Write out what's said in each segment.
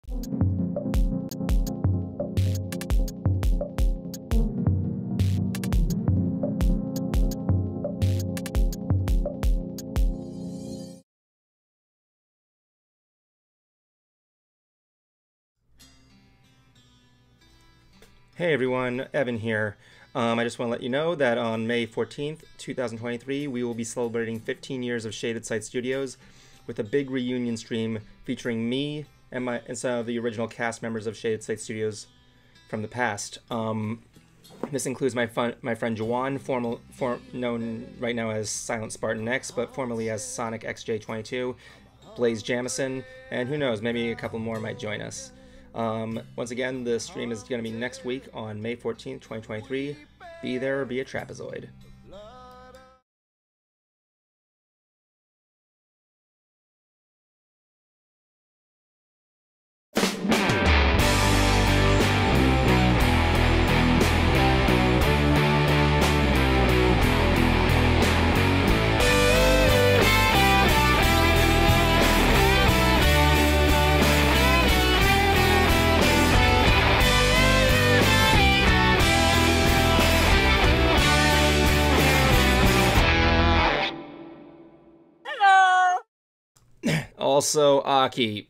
Hey everyone, Evan here. I just want to let you know that on May 14th, 2023, we will be celebrating 15 years of Shaded Sight Studios with a big reunion stream featuring me and some of the original cast members of Shaded Sight Studios from the past. This includes my friend Juwan, known right now as Silent Spartan X, but formerly as Sonic XJ22, Blaze Jamison, and who knows, maybe a couple more might join us. Once again, the stream is going to be next week on May 14th, 2023. Be there or be a trapezoid. Also, Aki.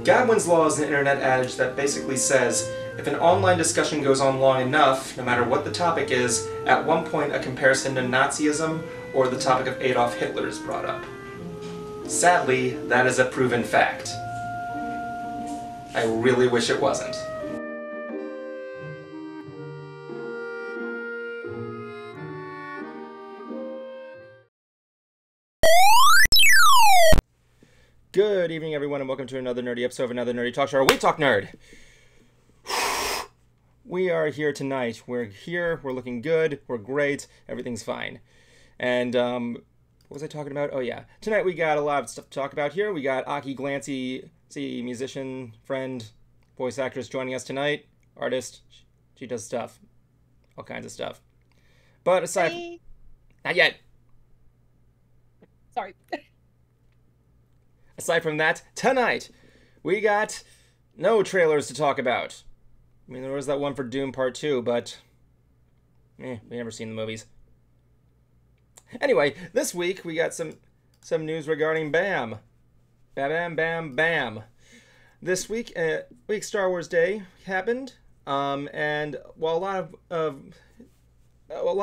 Godwin's Law is an internet adage that basically says, if an online discussion goes on long enough, no matter what the topic is, at one point a comparison to Nazism or the topic of Adolf Hitler is brought up. Sadly, that is a proven fact. I really wish it wasn't. Good evening, everyone, and welcome to another nerdy episode of Another Nerdy Talk Show, where we talk nerd. We are here tonight. We're here, we're looking good, we're great, everything's fine. And, what was I talking about? Oh yeah. Tonight we got a lot of stuff to talk about here. We got Aki Glancy, musician, friend, voice actress joining us tonight. Artist. She does stuff. All kinds of stuff. But aside... Hey. Not yet. Sorry. Aside from that, tonight we got no trailers to talk about. I mean, there was that one for Doom Part 2, but... we never seen the movies. Anyway, this week we got some news regarding BAM. Bam, bam, bam. This week, Star Wars Day happened, and while a lot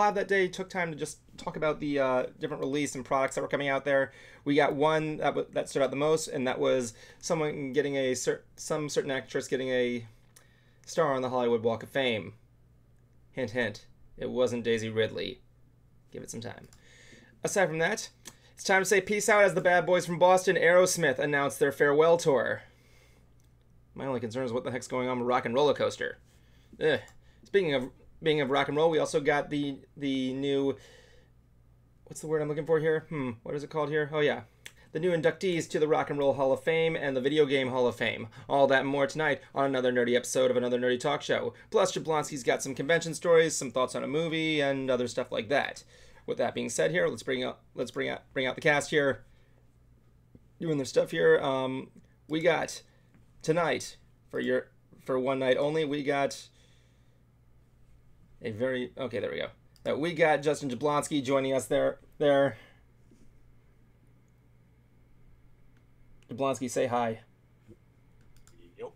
of that day took time to just talk about the different release and products that were coming out there, we got one that stood out the most, and that was someone getting some certain actress getting a star on the Hollywood Walk of Fame. Hint, hint. It wasn't Daisy Ridley. Give it some time. Aside from that, it's time to say peace out as the bad boys from Boston, Aerosmith, announced their farewell tour. My only concern is what the heck's going on with Rock and Roller Coaster. Ugh. Speaking of rock and roll, we also got the new... What's the word I'm looking for here? What is it called here? Oh yeah. The new inductees to the Rock and Roll Hall of Fame and the Video Game Hall of Fame. All that and more tonight on another nerdy episode of Another Nerdy Talk Show. Plus, Jablonski's got some convention stories, some thoughts on a movie, and other stuff like that. With that being said, here let's bring out the cast here, doing their stuff here. We got tonight for one night only. We got a very there we go. We got Justin Jablonski joining us there. Jablonski, say hi. Yep.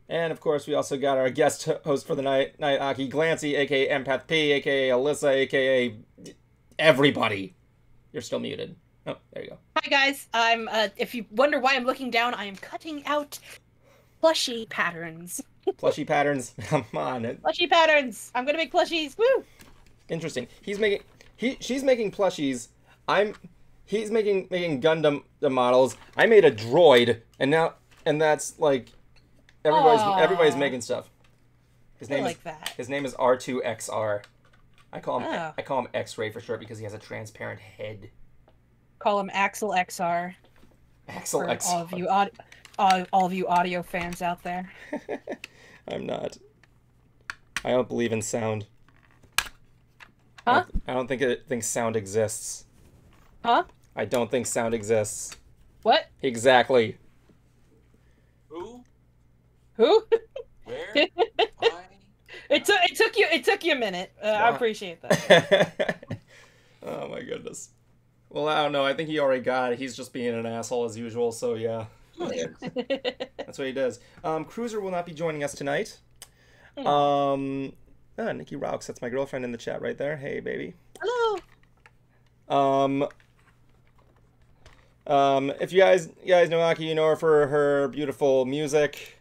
And of course, we also got our guest host for the night, Aki Glancy, aka Empath P, aka Alyssa, aka everybody. You're still muted. Oh, there you go. Hi guys. I'm if you wonder why I'm looking down, I am cutting out plushie patterns. Plushie patterns. Come on. Plushie patterns. I'm gonna make plushies. Woo! Interesting. She's making plushies. He's making Gundam models. I made a droid, and that's like everybody's making stuff. His name is R2XR. I call him X-Ray for short because he has a transparent head. Call him Axel XR. Axel XR. All of you all of you audio fans out there. I'm not. I don't believe in sound. Huh? I don't think sound exists. Huh? I don't think sound exists. What? Exactly. Who? Who? Where? Why? It took you a minute. I appreciate that. Oh my goodness. Well, I don't know. I think he already got it. He's just being an asshole as usual. So yeah, that's what he does. Cruiser will not be joining us tonight. Nikki Raux, that's my girlfriend in the chat right there. Hey, baby. Hello. If you guys know Aki, you know her for her beautiful music,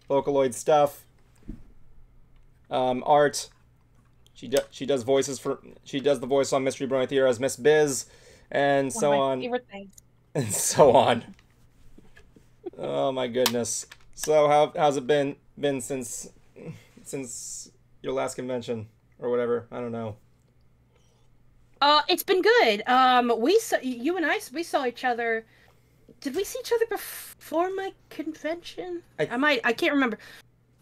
Vocaloid stuff, art. She does voices she does the voice on Mystery Brony Theater as Miss Biz, and so on. Favorite thing. And so on. Oh my goodness. So how's it been since your last convention or whatever? I don't know. It's been good. You and I saw each other. Did we see each other before my convention? I can't remember.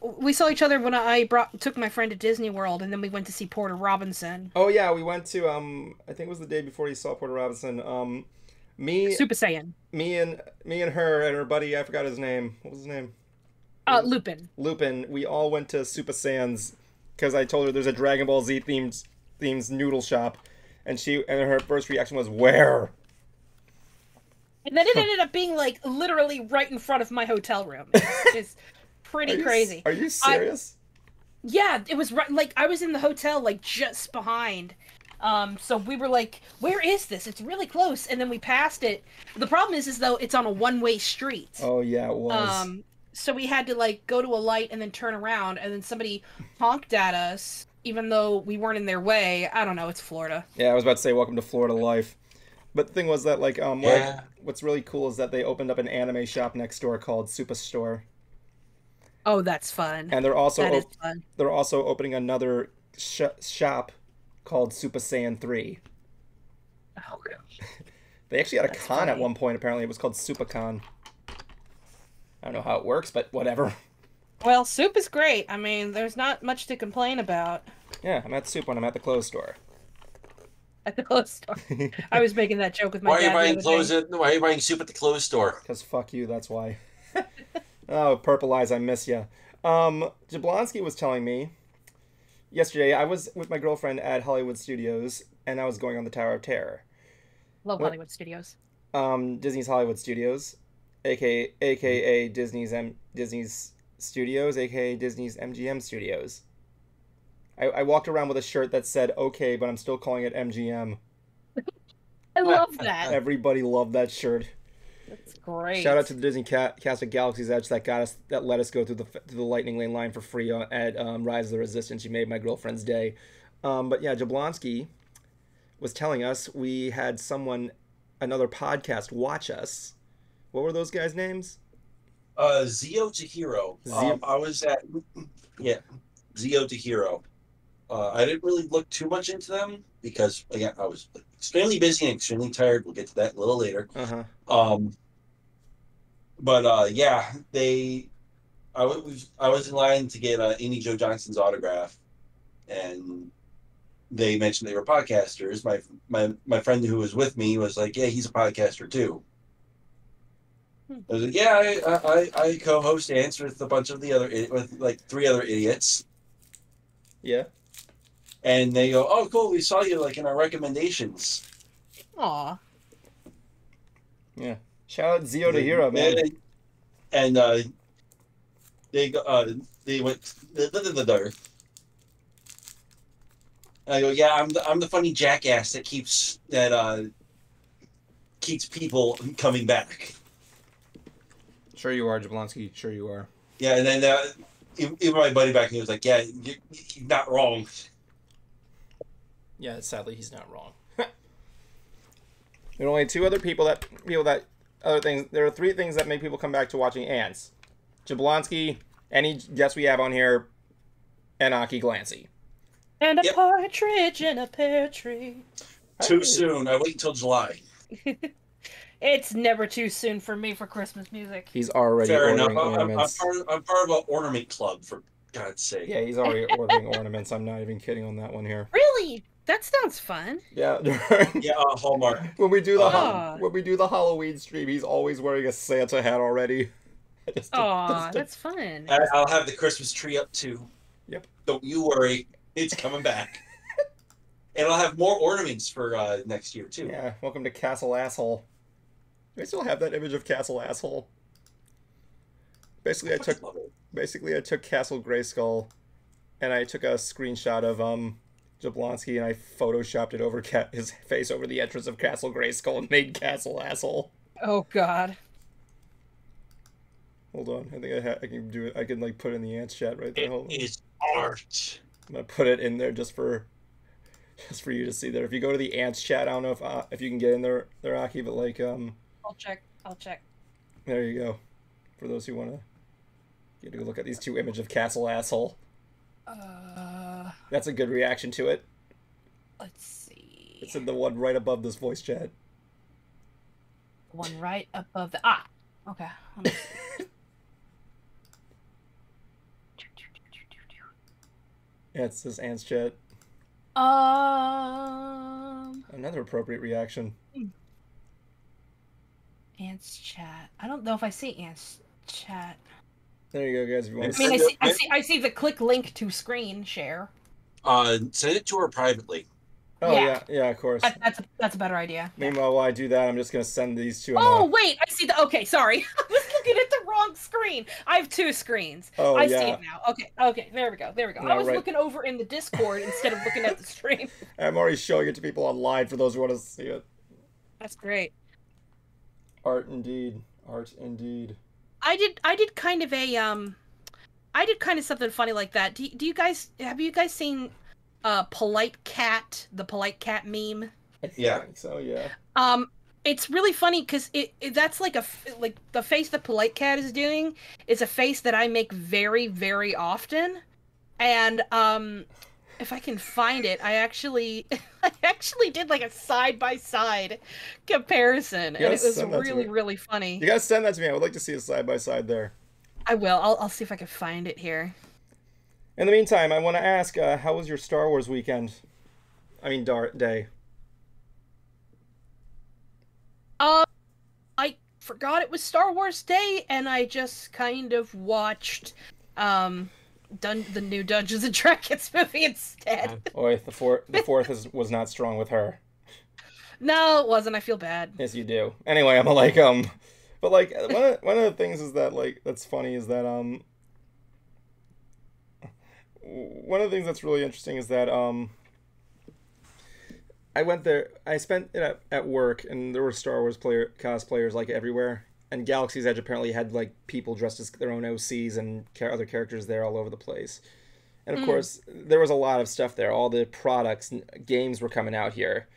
We saw each other when I took my friend to Disney World, and then we went to see Porter Robinson. Oh yeah, we went to I think it was the day before you saw Porter Robinson. Super Saiyan. Me and her and her buddy, I forgot his name. What was his name? Lupin. Lupin. We all went to Super Saiyan's because I told her there's a Dragon Ball Z themed noodle shop, and her first reaction was, "Where?" And then it ended up being like literally right in front of my hotel room. It's pretty crazy. Are you serious? Yeah, it was right. Like I was in the hotel, like just behind. So we were like, "Where is this? It's really close." And then we passed it. The problem is though, it's on a one-way street. Oh yeah, it was. So we had to like go to a light and then turn around, and then somebody honked at us, even though we weren't in their way. I don't know. It's Florida. Yeah, I was about to say, welcome to Florida life. But the thing was that like what's really cool is that they opened up an anime shop next door called Superstore. Oh, that's fun. And they're also fun. They're also opening another shop called Super Saiyan 3. Oh gosh. They actually had a con at one point. Apparently, it was called SuperCon. I don't know how it works, but whatever. Well, Soup is great. I mean, there's not much to complain about. Yeah, I'm at Soup when I'm at the clothes store. At the clothes store. I was making that joke with my dad. Why are you buying soup at the clothes store? Because fuck you, that's why. Oh, Purple Eyes, I miss ya. Jablonski was telling me yesterday, I was with my girlfriend at Hollywood Studios, and I was going on the Tower of Terror. Love Hollywood Studios. Disney's Hollywood Studios, aka Disney's Studios, aka Disney's MGM Studios. I walked around with a shirt that said "Okay," but I'm still calling it MGM. I love that. Everybody loved that shirt. That's great. Shout out to the Disney cast of Galaxy's Edge that let us go through the Lightning Lane line for free at Rise of the Resistance. You made my girlfriend's day. But yeah, Jablonski was telling us we had another podcast watch us. What were those guys' names? Zio to Hero. I was at Zio to Hero. I didn't really look too much into them because again I was extremely busy and extremely tired. We'll get to that a little later. But yeah, I was in line to get Amy Jo Johnson's autograph, and they mentioned they were podcasters. My friend who was with me was like, "Yeah, he's a podcaster too." I was like, "Yeah, I co-host Ants with a bunch of with like 3 other idiots." Yeah. And they go, "Oh, cool! We saw you like in our recommendations." Aw. Yeah. Shout out Zio to Hero, man. And they went the I go, "Yeah, I'm the funny jackass that keeps people coming back." Sure you are, Jablonski. Sure you are. Yeah, and then even my buddy back, he was like, "Yeah, you're not wrong." Yeah, sadly, he's not wrong. There are only 2 other there are 3 things that make people come back to watching Ants. Jablonski, any guest we have on here, and Aki Glancy. And a partridge in a pear tree. Too soon. I wait until July. It's never too soon for me for Christmas music. He's already Fair ordering enough. ornaments. I'm part of an ornament club, for God's sake. Yeah, he's already ordering ornaments. I'm not even kidding on that one here. Really? That sounds fun. Yeah. Yeah, Hallmark. When we do the Halloween stream, he's always wearing a Santa hat already. That's fun. I'll have the Christmas tree up too. Yep. Don't you worry, it's coming back. And I'll have more ornaments for next year too. Yeah. Welcome to Castle Asshole. Do I still have that image of Castle Asshole? Basically, I took Castle Grayskull, and I took a screenshot of Jablonski, and I photoshopped it over his face over the entrance of Castle Grayskull and made Castle Asshole. Oh God. Hold on, I think I can do it. I can like put it in the ants chat right there. Hold on. It is art. I'm gonna put it in there just for you to see there. If you go to the ants chat, I don't know if you can get in there, Aki, but like I'll check. There you go. For those who wanna get a look at these two images of Castle Asshole. That's a good reaction to it. Let's see. It's in the one right above this voice chat. One right above the okay. Let me see. Yeah, it says ants chat. Another appropriate reaction. Ants chat. I don't know if I see ants chat. There you go, guys. If you want I see the click link to screen share. Send it to her privately. Oh yeah, of course. That's a better idea. Meanwhile, while I do that, I'm just gonna send these two. Oh wait, I see the. Okay, sorry, I was looking at the wrong screen. I have two screens. Oh I yeah. see it now. Okay, there we go. No, I was looking over in the Discord instead of looking at the stream. I'm already showing it to people online for those who want to see it. That's great. Art indeed. I did kind of a I did kind of something funny like that. Do you guys have you guys seen the polite cat meme? Yeah. I think so, yeah. It's really funny because that's like the face the polite cat is doing is a face that I make very, very often, and if I can find it, I actually did like a side-by-side comparison, and it was really, really funny. You gotta send that to me. I would like to see a side-by-side there. I will. I'll see if I can find it here. In the meantime, I want to ask, how was your Star Wars weekend? I mean, day. I forgot it was Star Wars Day, and I just kind of watched the new Dungeons and Dragons movie instead. The fourth was not strong with her. No, it wasn't. I feel bad. Yes, you do. Anyway, I'm like but like one of the things is that like that's funny is that one of the things that's really interesting is that I went there. I spent it at work, and there were Star Wars cosplayers like everywhere. And Galaxy's Edge apparently had like people dressed as their own OCs and other characters there all over the place. And of course, there was a lot of stuff there. All the products and games were coming out here.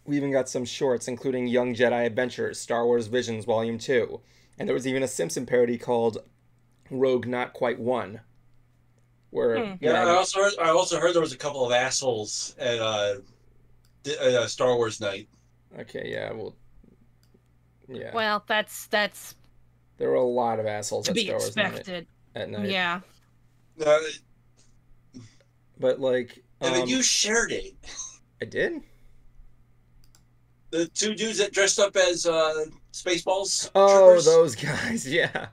We even got some shorts, including Young Jedi Adventures, Star Wars Visions Volume 2. And there was even a Simpson parody called Rogue Not Quite One. Where I also heard there was a couple of assholes at Star Wars night. Okay, yeah, well, yeah. Well, that's there were a lot of assholes to at be Star Wars expected. at night. Yeah. But like, and then you shared it. I did. The two dudes that dressed up as Spaceballs. Oh, troopers. those guys, yeah.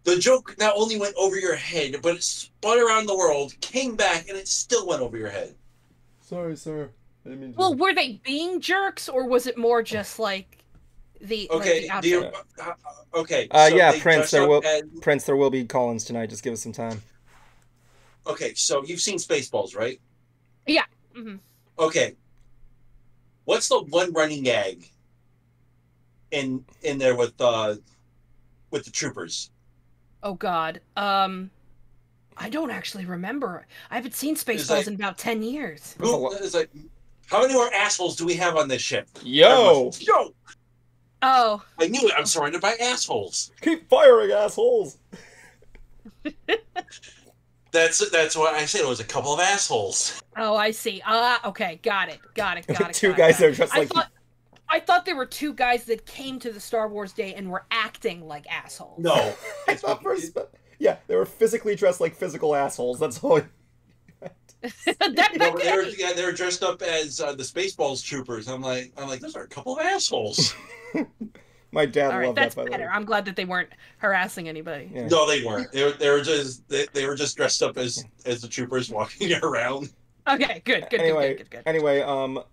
The joke not only went over your head, but it spun around the world, came back, and it still went over your head. Sorry, sir. I didn't mean to... Well, were they being jerks, or was it more just like the outfit? Okay. Yeah, Prince. There will be call-ins tonight. Just give us some time. Okay, so you've seen Spaceballs, right? Yeah. Mm-hmm. Okay. What's the one running gag in there with the troopers? Oh God. I don't actually remember. I haven't seen Spaceballs in about 10 years. It's like, how many more assholes do we have on this ship? Yo! Oh. I knew it. I'm surrounded by assholes. Keep firing, assholes. That's why I said it was a couple of assholes. Oh, I see. Okay, got it. Two guys that are just like... I thought there were two guys that came to the Star Wars Day and were acting like assholes. No. I thought yeah, they were physically dressed like physical assholes. That's all. They were dressed up as the Spaceballs troopers. I'm like, those are a couple of assholes. My dad loved that's that. By better. the way. I'm glad that they weren't harassing anybody. Yeah. No, they weren't. They were just dressed up as the troopers walking around. Okay, good. Anyway,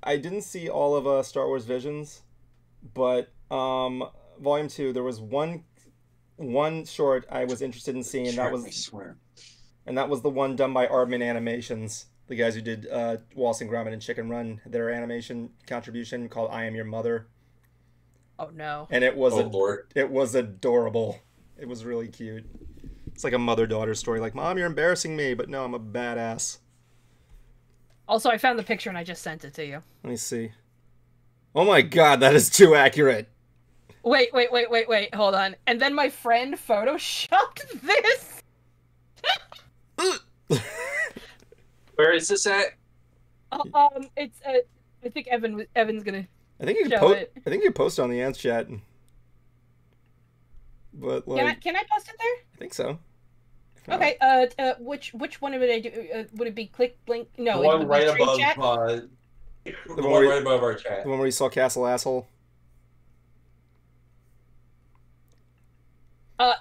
I didn't see all of Star Wars Visions, but Volume 2, there was one short I was interested in seeing, and that was the one done by Aardman Animations, the guys who did Wallace and Gromit and Chicken Run, their animation contribution called I Am Your Mother. Oh no. And it was it was adorable. It was really cute. It's like a mother-daughter story, like, Mom, you're embarrassing me, but no, I'm a badass. Also, I found the picture and I just sent it to you. Let me see. Oh my god, that is too accurate. Wait, hold on. And then my friend photoshopped this. Where is this at? It's I think Evan's gonna. I think you can post it on the Ants chat. But like, can I post it there? I think so. Okay. Which one would I do? Would it be click blink? No, the one right above. The one right above our chat. The one where you saw Castle Asshole.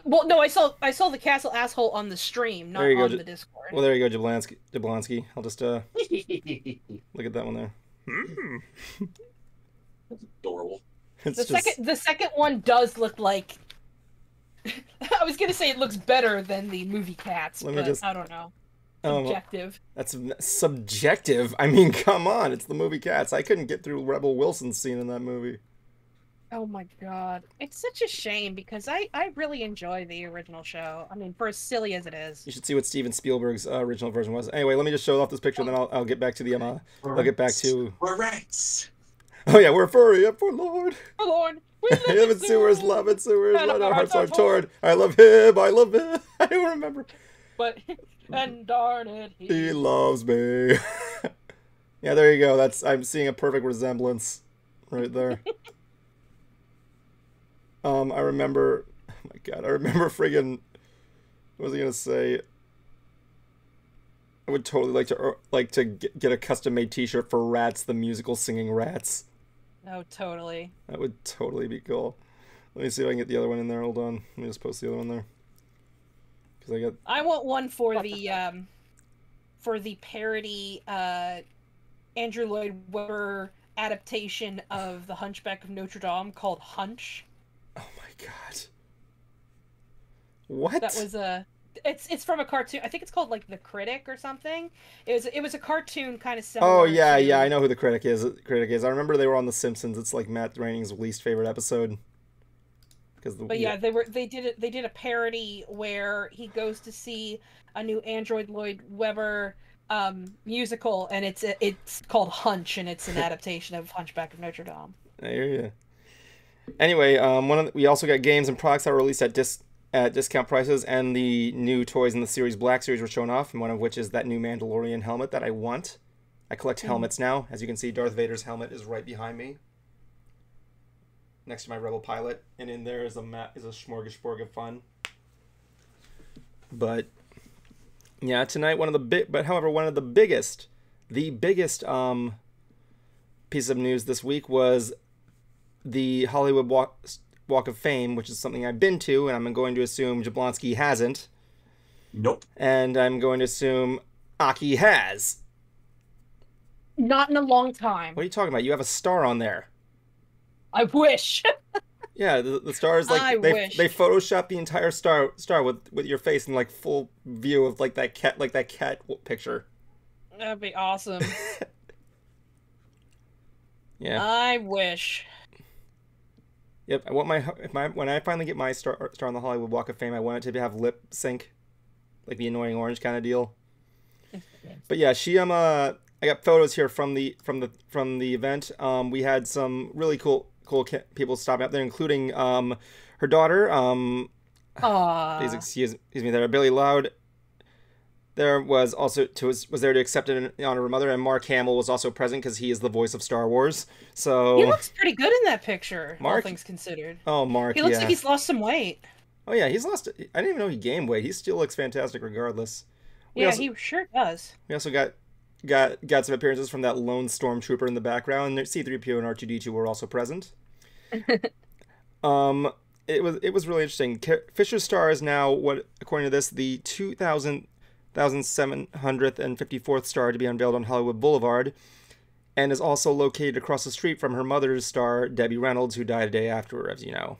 Well, no, I saw the Castle Asshole on the stream, not on the Discord. Well, there you go, Jablonski. I'll just look at that one there. That's adorable. The second one does look like. I was gonna say it looks better than the movie Cats, but I don't know. Subjective. That's subjective. I mean, come on, it's the movie Cats. I couldn't get through Rebel Wilson's scene in that movie. Oh my god. It's such a shame because I really enjoy the original show. I mean, for as silly as it is. You should see what Steven Spielberg's original version was. Anyway, let me just show off this picture, and then I'll get back to the I'll get back to. We're rats. Oh yeah, we're furry. Yeah, for Lord. For Lord. We live in sewers, love in sewers, let our hearts are torn. I love him. I love him. I don't remember. But and darn it, he loves me. Yeah, there you go. I'm seeing a perfect resemblance right there. I remember. Oh my god, I remember friggin'. What was I gonna say? I would totally like to get a custom-made T-shirt for Rats, the musical singing Rats. Oh, totally. That would totally be cool. Let me see if I can get the other one in there. Hold on. Let me just post the other one there. Because I want one for the parody Andrew Lloyd Webber adaptation of The Hunchback of Notre Dame called Hunch. Oh my god. What? That was it's from a cartoon. I think it's called like The Critic or something. It was a cartoon kind of similar. Oh yeah, yeah, I know who the critic is. I remember they were on The Simpsons. It's like Matt Groening's least favorite episode. They did a parody where he goes to see a new Andrew Lloyd Webber musical, and it's called Hunch, and it's an adaptation of Hunchback of Notre Dame. I hear you. Anyway, we also got games and products that were released at discount prices, and the new toys in the series Black Series were shown off, and one of which is that new Mandalorian helmet that I want. I collect helmets now. As you can see, Darth Vader's helmet is right behind me, next to my Rebel pilot, and in there is a smorgasbord of fun. But yeah, tonight one of the biggest piece of news this week was the Hollywood Walk of Fame, which is something I've been to, and I'm going to assume Jablonski hasn't. Nope. And I'm going to assume Aki has. Not in a long time. What are you talking about? You have a star on there. I wish. Yeah, the star is like they photoshopped the entire star with your face in like full view of like that cat picture. That'd be awesome. Yeah. I wish. Yep, I want when I finally get my star on the Hollywood Walk of Fame, I want it to have lip sync, like the Annoying Orange kind of deal. But yeah, I got photos here from the event. We had some really cool people stopping up there, including her daughter. Please excuse me there, Billy Loud. there was also was there to accept it in honor of her mother, and Mark Hamill was also present because he is the voice of Star Wars. So he looks pretty good in that picture, Mark, all things considered. Oh, Mark, he looks like he's lost some weight. Oh yeah, he's lost. I didn't even know he gained weight. He still looks fantastic regardless. He sure does. We also got some appearances from that lone stormtrooper in the background. C-3PO and R2-D2 were also present. It was really interesting. Fisher's star is now, according to this, the 2,754th star to be unveiled on Hollywood Boulevard, and is also located across the street from her mother's star, Debbie Reynolds, who died a day after her, as you know.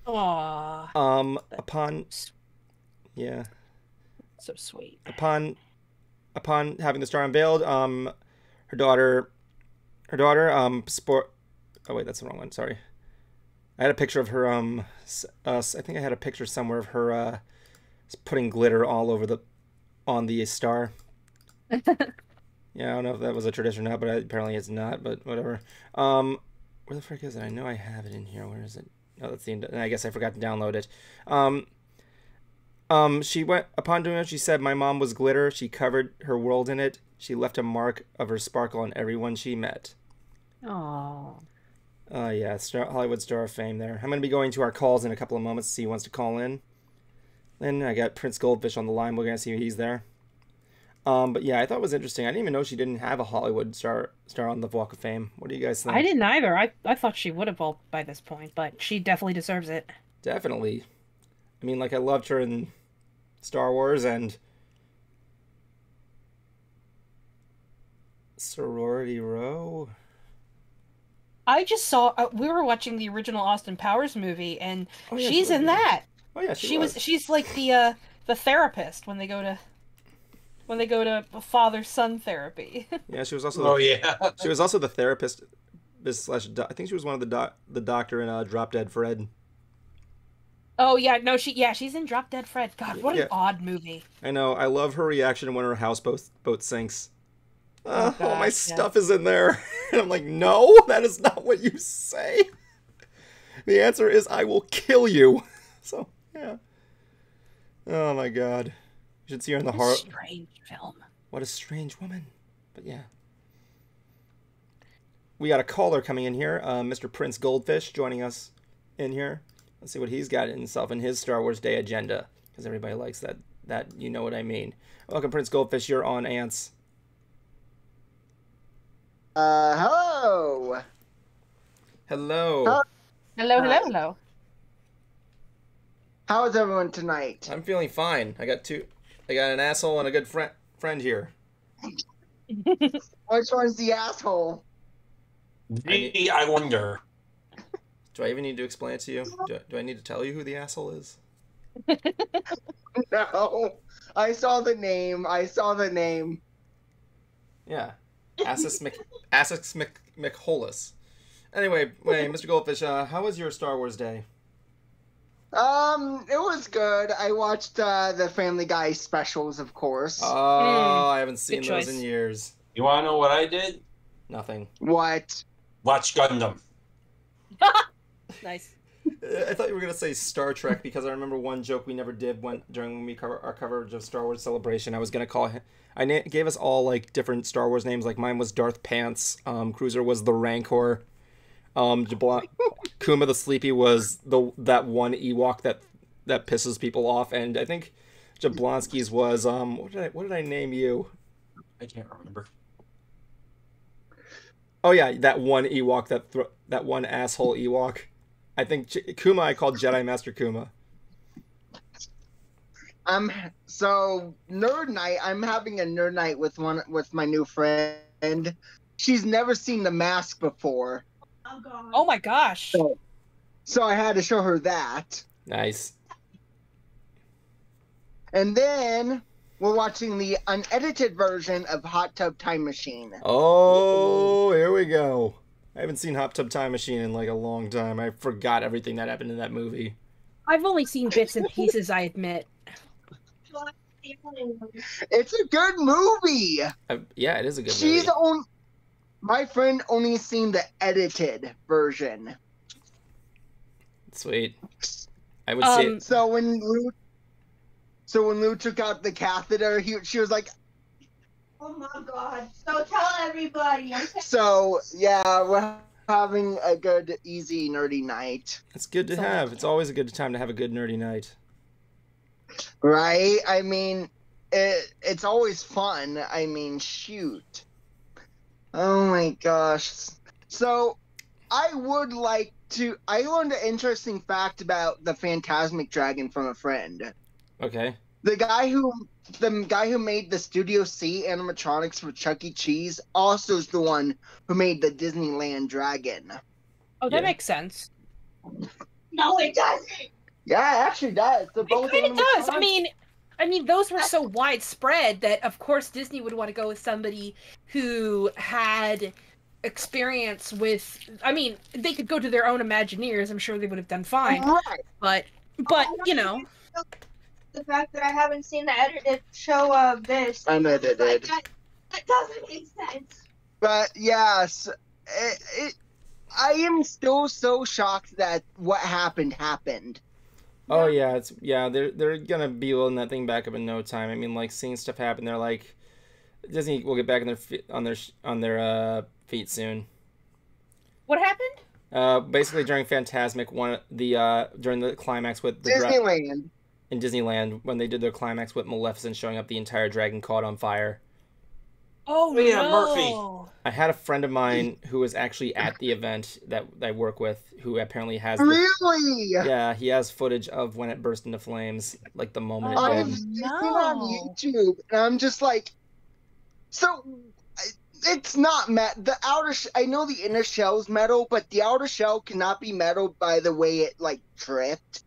Aww. Yeah. So sweet. Upon having the star unveiled, her daughter, oh wait, that's the wrong one. Sorry. I had a picture of her. I think I had a picture somewhere of her putting glitter all over on the star. Yeah, I don't know if that was a tradition or not, but apparently it's not. But whatever. Where the frick is it? I know I have it in here. Where is it? Oh, that's I guess I forgot to download it. She went upon doing it. She said, "My mom was glitter. She covered her world in it. She left a mark of her sparkle on everyone she met." Aww. Yeah, Hollywood Star of Fame there. I'm going to be going to our calls in a couple of moments to see who wants to call in. Then I got Prince Goldfish on the line. We're going to see if he's there. But yeah, I thought it was interesting. I didn't even know she didn't have a Hollywood star on the Walk of Fame. What do you guys think? I didn't either. I thought she would have by this point, but she definitely deserves it. Definitely. I mean, like, I loved her in Star Wars and Sorority Row. I just saw we were watching the original Austin Powers movie, and she's in that. Oh yeah, she's like the therapist when they go to father-son therapy. Yeah, she was also. She was also the therapist. I think she was one of the doctor in Drop Dead Fred. Oh yeah, no, she's in Drop Dead Fred. God, what an odd movie. I know. I love her reaction when her houseboat sinks. All my stuff is in there. And I'm like, no, that is not what you say. The answer is, I will kill you. So, yeah. Oh my god. You should see her in the horror. What a strange film. What a strange woman. But yeah. We got a caller coming in here. Mr. Prince Goldfish joining us in here. Let's see what he's got himself in his Star Wars Day agenda. Because everybody likes that, you know what I mean. Welcome, Prince Goldfish. You're on Ants. Hello. Hello. Hello. How is everyone tonight? I'm feeling fine. I got an asshole and a good friend here. Which one's the asshole? I wonder. Do I even need to explain it to you? Do I need to tell you who the asshole is? No. I saw the name. Yeah. Assus McHolus. Anyway, Mr. Goldfish, how was your Star Wars Day? It was good. I watched the Family Guy specials, of course. Oh, I haven't seen those in years. You want to know what I did? Nothing. What? Watch Gundam. Nice. I thought you were going to say Star Trek, because I remember one joke we never did during when we cover our coverage of Star Wars Celebration. I was going to call him... I gave us all, like, different Star Wars names. Like, mine was Darth Pants. Cruiser was the Rancor. Kuma the Sleepy was that one Ewok that pisses people off. And I think Jablonski's was... what did I name you? I can't remember. Oh, yeah, that one Ewok, that one asshole Ewok. I think Kuma I called Jedi Master Kuma. So nerd night. I'm having a nerd night with my new friend. She's never seen The Mask before. Oh god. Oh my gosh. So I had to show her that. Nice. And then we're watching the unedited version of Hot Tub Time Machine. Oh, here we go. I haven't seen Hot Tub Time Machine in like a long time. I forgot everything that happened in that movie. I've only seen bits and pieces, I admit. It's a good movie. Yeah, it is a good movie. My friend only seen the edited version. Sweet. I would see it. So when So when Lou took out the catheter, she was like, "Oh my God!" So tell everybody. Okay? So yeah, we're having a good, easy, nerdy night. It's good to have. It's always a good time to have a good nerdy night. Right? I mean, it's always fun. I mean, shoot. Oh my gosh. So, I learned an interesting fact about the Phantasmic Dragon from a friend. Okay. The guy who made the Studio C animatronics for Chuck E. Cheese also is the one who made the Disneyland Dragon. Oh, that makes sense. No, it doesn't. Yeah, it actually does. They're both It kind of does. I mean, those were so widespread that, of course, Disney would want to go with somebody who had experience with. I mean, they could go to their own Imagineers. I'm sure they would have done fine. Right. But you know, the fact that I haven't seen the edited show of this. Unedited. That doesn't make sense. But yes, I am still so shocked that what happened. Oh yeah, they're gonna be loading that thing back up in no time. I mean, like seeing stuff happen, they're like, Disney will get back on their feet soon. what happened? Basically during Phantasmic, during the climax with the Disneyland. In Disneyland, when they did their climax with Maleficent showing up, the entire dragon caught on fire. Oh yeah, no! Murphy. I had a friend of mine who was actually at the event that I work with, who apparently has Really? Yeah, he has footage of when it burst into flames, like the moment I've it did. seen it on YouTube, and I'm just like, so it's not the outer. I know the inner shell's metal, but the outer shell cannot be metal by the way it like dripped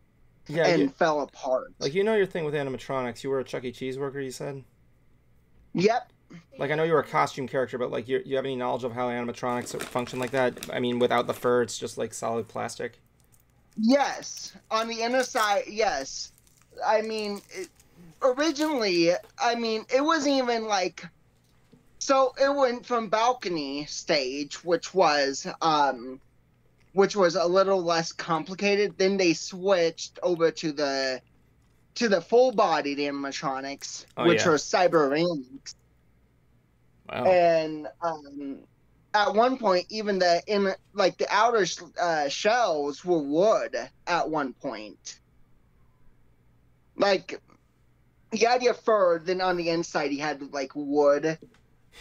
and fell apart. Like, you know your thing with animatronics. You were a Chuck E. Cheese worker, you said? Yep. Like, I know you're a costume character, but, like, you have any knowledge of how animatronics function like that? I mean, without the fur, it's just, like, solid plastic? Yes. On the inner side, yes. I mean, originally, it wasn't even, like... So, it went from balcony stage, which was a little less complicated. Then they switched over to the full-bodied animatronics, which are cyberanics. Wow. And at one point, even the outer shells were wood. At one point, like he had your fur, then on the inside he had like wood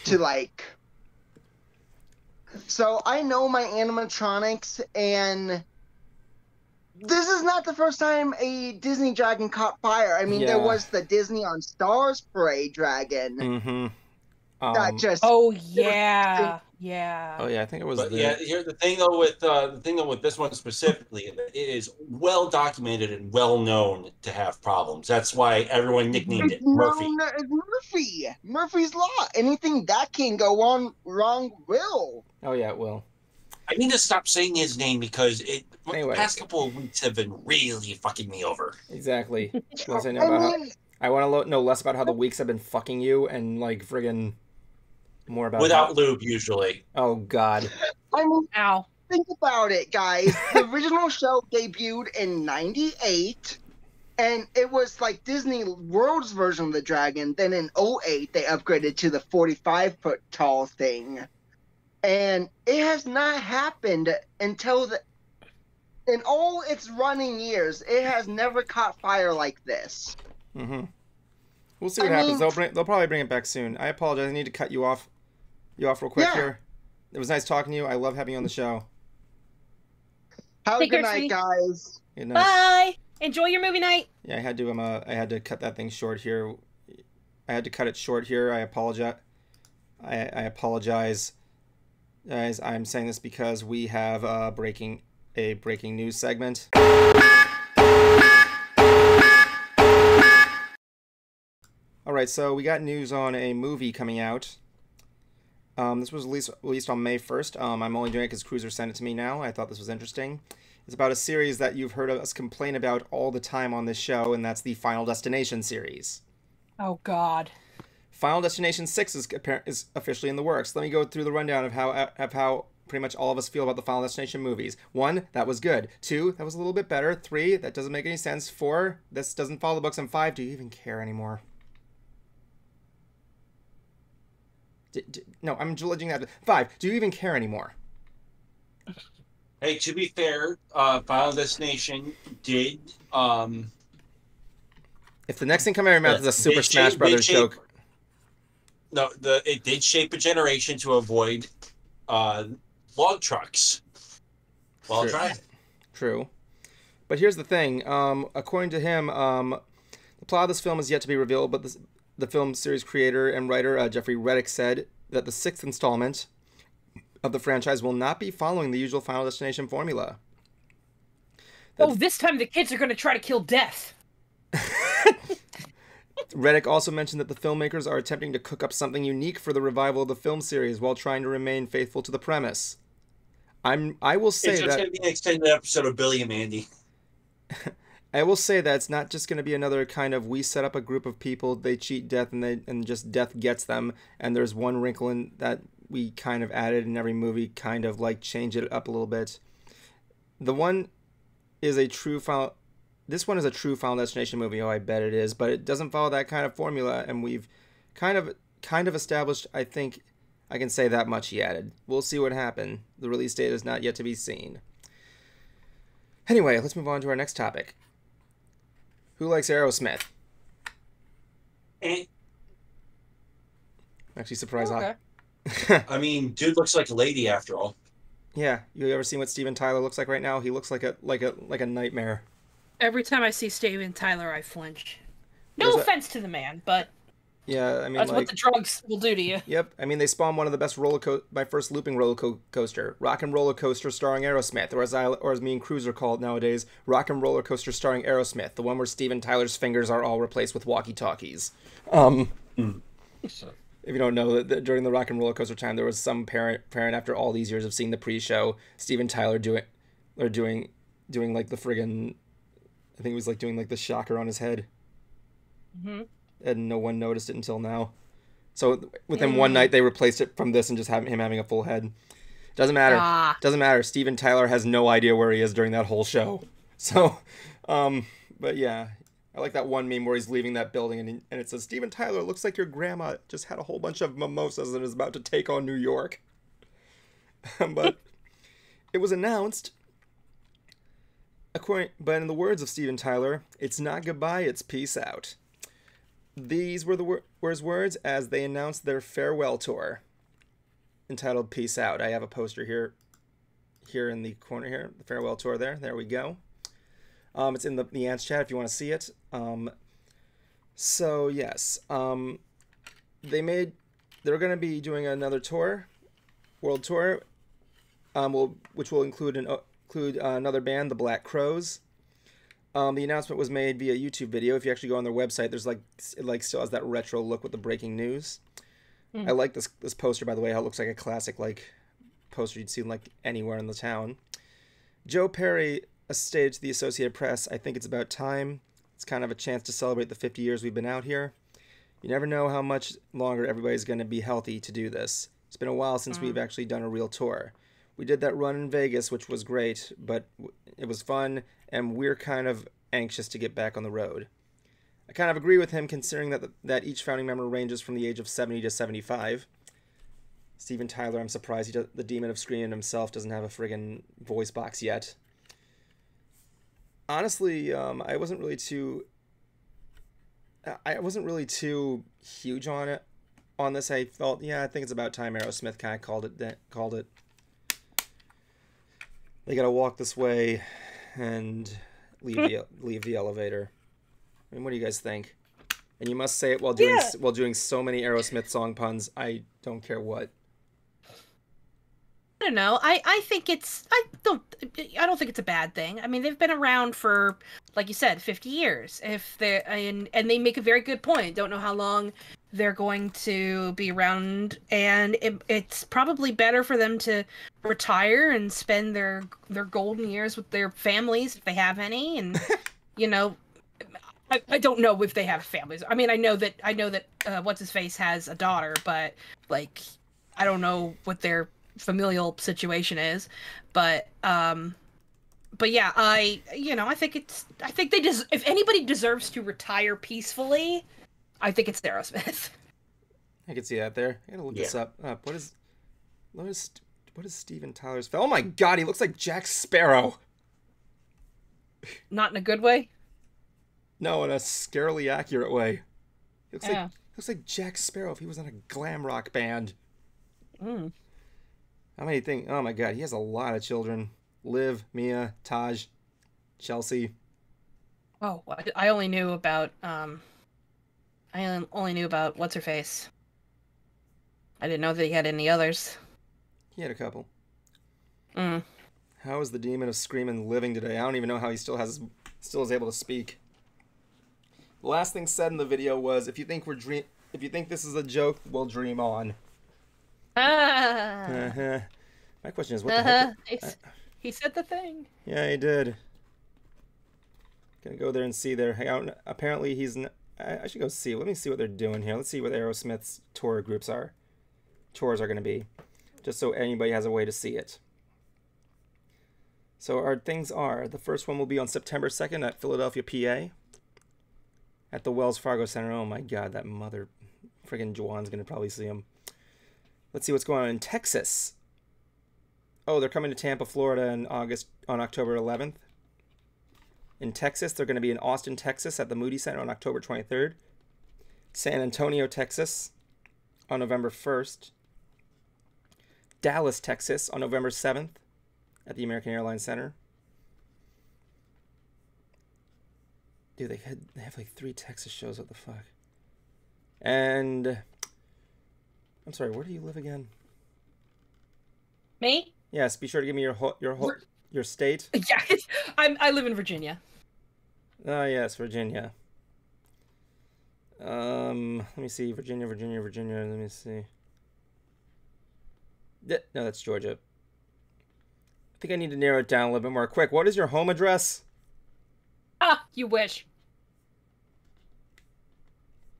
to like. So I know my animatronics, and this is not the first time a Disney dragon caught fire. I mean, there was the Disney on Stars Parade dragon. Mm-hmm. That just Oh yeah. Oh yeah, I think it was. But yeah, here's the thing though with this one specifically, it is well documented and well known to have problems. That's why everyone nicknamed it Murphy. It's Murphy. Murphy's Law. Anything that can go on wrong will. Oh yeah, it will. I need to stop saying his name because Anyway. the past couple of weeks have been really fucking me over. Exactly. I want to know less about how the weeks have been fucking you and like friggin' more about without lube usually. Oh God. I mean, Ow. think about it, guys. The original show debuted in '98, and it was like Disney World's version of the dragon. Then in '08, they upgraded to the 45-foot tall thing, and it has not happened until in all its running years, it has never caught fire like this. Mm-hmm. We'll see what happens. They'll probably bring it back soon. I apologize. I need to cut you off real quick here. It was nice talking to you. I love having you on the show. Have a good night, guys. Good night. Bye. Enjoy your movie night. Yeah, I had to cut that thing short here. I had to cut it short here. I apologize. I apologize, guys. I'm saying this because we have a breaking news segment. Alright, so we got news on a movie coming out. This was released on May 1st. I'm only doing it because Cruiser sent it to me now. I thought this was interesting. It's about a series that you've heard us complain about all the time on this show, and that's the Final Destination series. Oh God. Final Destination 6 is officially in the works. Let me go through the rundown of how pretty much all of us feel about the Final Destination movies. 1, that was good. 2, that was a little bit better. 3, that doesn't make any sense. 4, this doesn't follow the books. And 5, do you even care anymore? No, I'm judging that. 5, do you even care anymore? Hey, to be fair, Final Destination did. If the next thing coming out of your mouth is a Super Smash Brothers joke. No, it did shape a generation to avoid log trucks while driving. True. But here's the thing. According to him, the plot of this film is yet to be revealed, but the film series creator and writer Jeffrey Reddick said that the 6th installment of the franchise will not be following the usual Final Destination formula. This time the kids are going to try to kill Death. Reddick also mentioned that the filmmakers are attempting to cook up something unique for the revival of the film series while trying to remain faithful to the premise. I will say it's just going to be an extended episode of Billy and Mandy. I will say that it's not just going to be another kind of we set up a group of people, they cheat death, and just death gets them, and there's one wrinkle in that we kind of added in every movie, kind of like change it up a little bit. The one is a true final. This one is a true Final Destination movie. Oh, I bet it is, but it doesn't follow that kind of formula, and we've kind of established. I think I can say that much. He added. We'll see what happens. The release date is not yet to be seen. Anyway, let's move on to our next topic. Who likes Aerosmith? I'm actually surprised. Okay. I mean, dude looks like a lady after all. Yeah, you ever seen what Steven Tyler looks like right now? He looks like a nightmare. Every time I see Steven Tyler, I flinch. No offense to the man, but yeah, I mean that's what the drugs will do to you. Yep, I mean they spawned one of the best my first looping roller coaster, Rock and Roller Coaster starring Aerosmith, or as me and Cruiser call it nowadays, Rock and Roller Coaster starring Aerosmith, the one where Steven Tyler's fingers are all replaced with walkie-talkies. If you don't know, that during the Rock and Roller Coaster time, there was some parent after all these years of seeing the pre-show, Steven Tyler doing like the friggin', I think it was like doing like the shocker on his head. Mm-hmm. And no one noticed it until now. So within one night, they replaced it from this and just him having a full head. Doesn't matter. Doesn't matter. Steven Tyler has no idea where he is during that whole show. So, but yeah. I like that one meme where he's leaving that building and it says, Steven Tyler, looks like your grandma just had a whole bunch of mimosas and is about to take on New York. But it was announced, but in the words of Steven Tyler, it's not goodbye, it's peace out. These were the words as they announced their farewell tour, entitled Peace Out. I have a poster here in the corner here, the farewell tour there. There we go. It's in the Ants chat if you want to see it. So yes, they're going to be doing another tour, world tour, which will include another band, the Black Crowes. The announcement was made via YouTube video. If you actually go on their website, there's it still has that retro look with the breaking news. I like this poster, by the way. How it looks like a classic poster you'd see anywhere in the town. Joe Perry stated to the Associated Press, "I think it's about time. It's kind of a chance to celebrate the 50 years we've been out here. You never know how much longer everybody's going to be healthy to do this. It's been a while since we've actually done a real tour. We did that run in Vegas, which was great, but it was fun, and we're kind of anxious to get back on the road." I kind of agree with him, considering that each founding member ranges from the age of 70 to 75. Steven Tyler, I'm surprised the demon of screaming himself doesn't have a friggin' voice box yet. Honestly, I wasn't really too huge on this. I felt, I think it's about time. Aerosmith kind of called it. They gotta walk this way and leave the elevator. I mean, what do you guys think? And you must say it while doing so many Aerosmith song puns. I don't care what. I don't know. I don't think it's a bad thing. I mean, they've been around for, like you said, 50 years. And they make a very good point. Don't know how long they're going to be around, and it's probably better for them to retire and spend their golden years with their families if they have any. And I don't know if they have families. I mean, I know that what's his face has a daughter, but I don't know what their familial situation is, but yeah, I think if anybody deserves to retire peacefully, I think it's Aerosmith. I can see that there. I gotta look this up. What is Steven Tyler's? Oh my God, he looks like Jack Sparrow. Not in a good way. No, in a scarily accurate way. He looks like Jack Sparrow if he was in a glam rock band. Mm. How many things? Oh my God, he has a lot of children. Liv, Mia, Taj, Chelsea. Oh, I only knew about what's her face. I didn't know that he had any others. He had a couple. Mm. How is the demon of Screamin' living today? I don't even know how he still is able to speak. The last thing said in the video was, if you think this is a joke, we'll dream on. My question is, what the heck? He said the thing. Yeah, he did. Gonna go there and see their hangout. Apparently he's I should go see. Let me see what they're doing here. Let's see what Aerosmith's tours are going to be, just so anybody has a way to see it. So our things are, the first one will be on September 2nd at Philadelphia, PA, at the Wells Fargo Center. Oh my God, that mother friggin' Juwan's going to probably see him. Let's see what's going on in Texas. Oh, they're coming to Tampa, Florida on October 11th. In Texas, they're going to be in Austin, Texas at the Moody Center on October 23rd. San Antonio, Texas on November 1st. Dallas, Texas on November 7th at the American Airlines Center. Dude, they have like 3 Texas shows. What the fuck? And I'm sorry, where do you live again? Me? Yes, be sure to give me your state. Yeah, I live in Virginia. Oh yes, Virginia. Let me see, Virginia. Let me see. No, that's Georgia. I think I need to narrow it down a little bit more. Quick, what is your home address? Ah, you wish.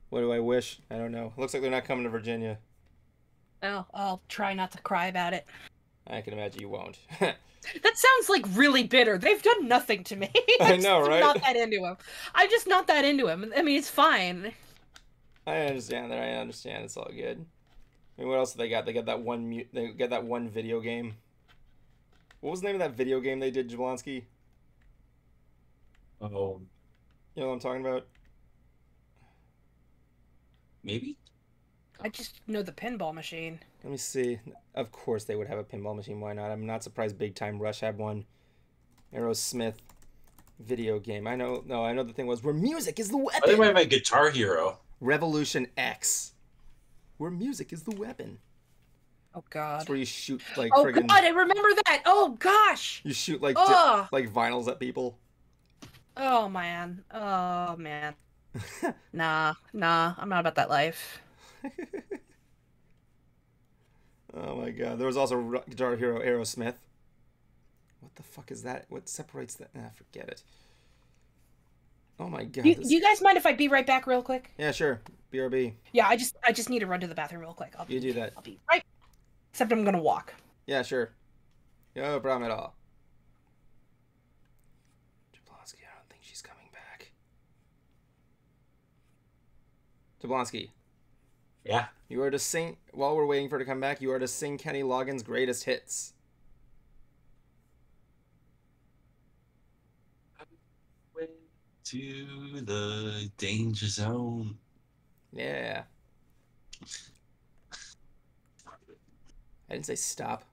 What do I wish? I don't know. Looks like they're not coming to Virginia. Oh, I'll try not to cry about it. I can imagine you won't. That sounds like really bitter. They've done nothing to me. I know, right? I'm not that into him. I'm just not that into him. I mean, it's fine. I understand that. I understand. It's all good. I mean, what else do they got? They got that one. They got that one video game. What was the name of that video game they did, Jablonski? Oh, you know what I'm talking about? Maybe. I just know the pinball machine. Let me see. Of course they would have a pinball machine. Why not? I'm not surprised Big Time Rush had one. Aerosmith video game. I know. No, I know the thing was where music is the weapon. I think I might have Guitar Hero. Revolution X. Where music is the weapon. Oh God. That's where you shoot like. Oh friggin', God, I remember that. Oh gosh. You shoot like like vinyls at people. Oh man. Oh man. Nah. I'm not about that life. Oh my God. There was also Guitar Hero Aerosmith. What the fuck is that? What separates that? Forget it. Oh my God. Do you guys mind if I be right back real quick? Yeah, sure. BRB. Yeah, I just need to run to the bathroom real quick. You do that. I'll be right. Except I'm gonna walk. Yeah, sure. No problem at all. Jablonski, I don't think she's coming back. Jablonski. Yeah. You are to sing, while we're waiting for her to come back, you are to sing Kenny Loggins' greatest hits. Went to the danger zone. Yeah. I didn't say stop.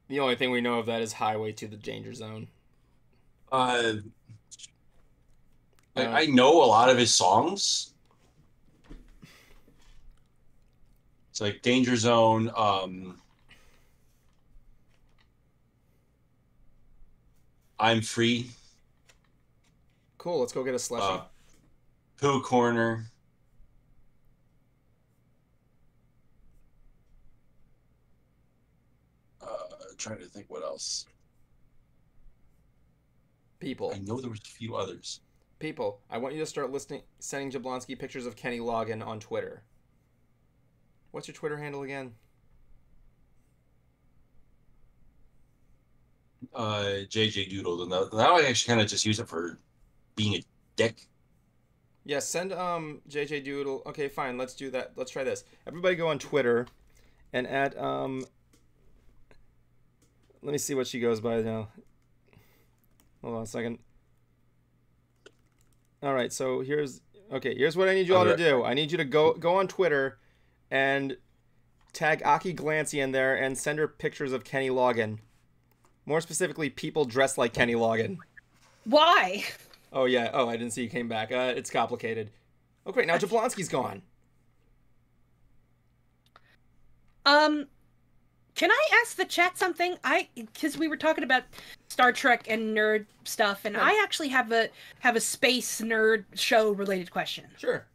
The only thing we know of that is Highway to the Danger Zone. I know a lot of his songs. It's like Danger Zone, I'm Free. Cool, let's go get a slushie. Pooh Corner. Trying to think what else. People. I know there was a few others. People, I want you to start sending Jablonski pictures of Kenny Loggin on Twitter. What's your Twitter handle again? JJ Doodle. Now I actually kind of just use it for being a dick. Yeah, send JJ Doodle. Okay, fine. Let's do that. Let's try this. Everybody go on Twitter and add let me see what she goes by now. Hold on a second. All right, so here's what I need you all to do. I need you to go on Twitter and tag Aki Glancy in there and send her pictures of Kenny Loggin. More specifically, people dressed like Kenny Loggin. Why? Oh, yeah. Oh, I didn't see you came back. It's complicated. Oh, great. Now Jablonski's gone. Can I ask the chat something? Because we were talking about Star Trek and nerd stuff, and I actually have a space nerd show related question. Sure.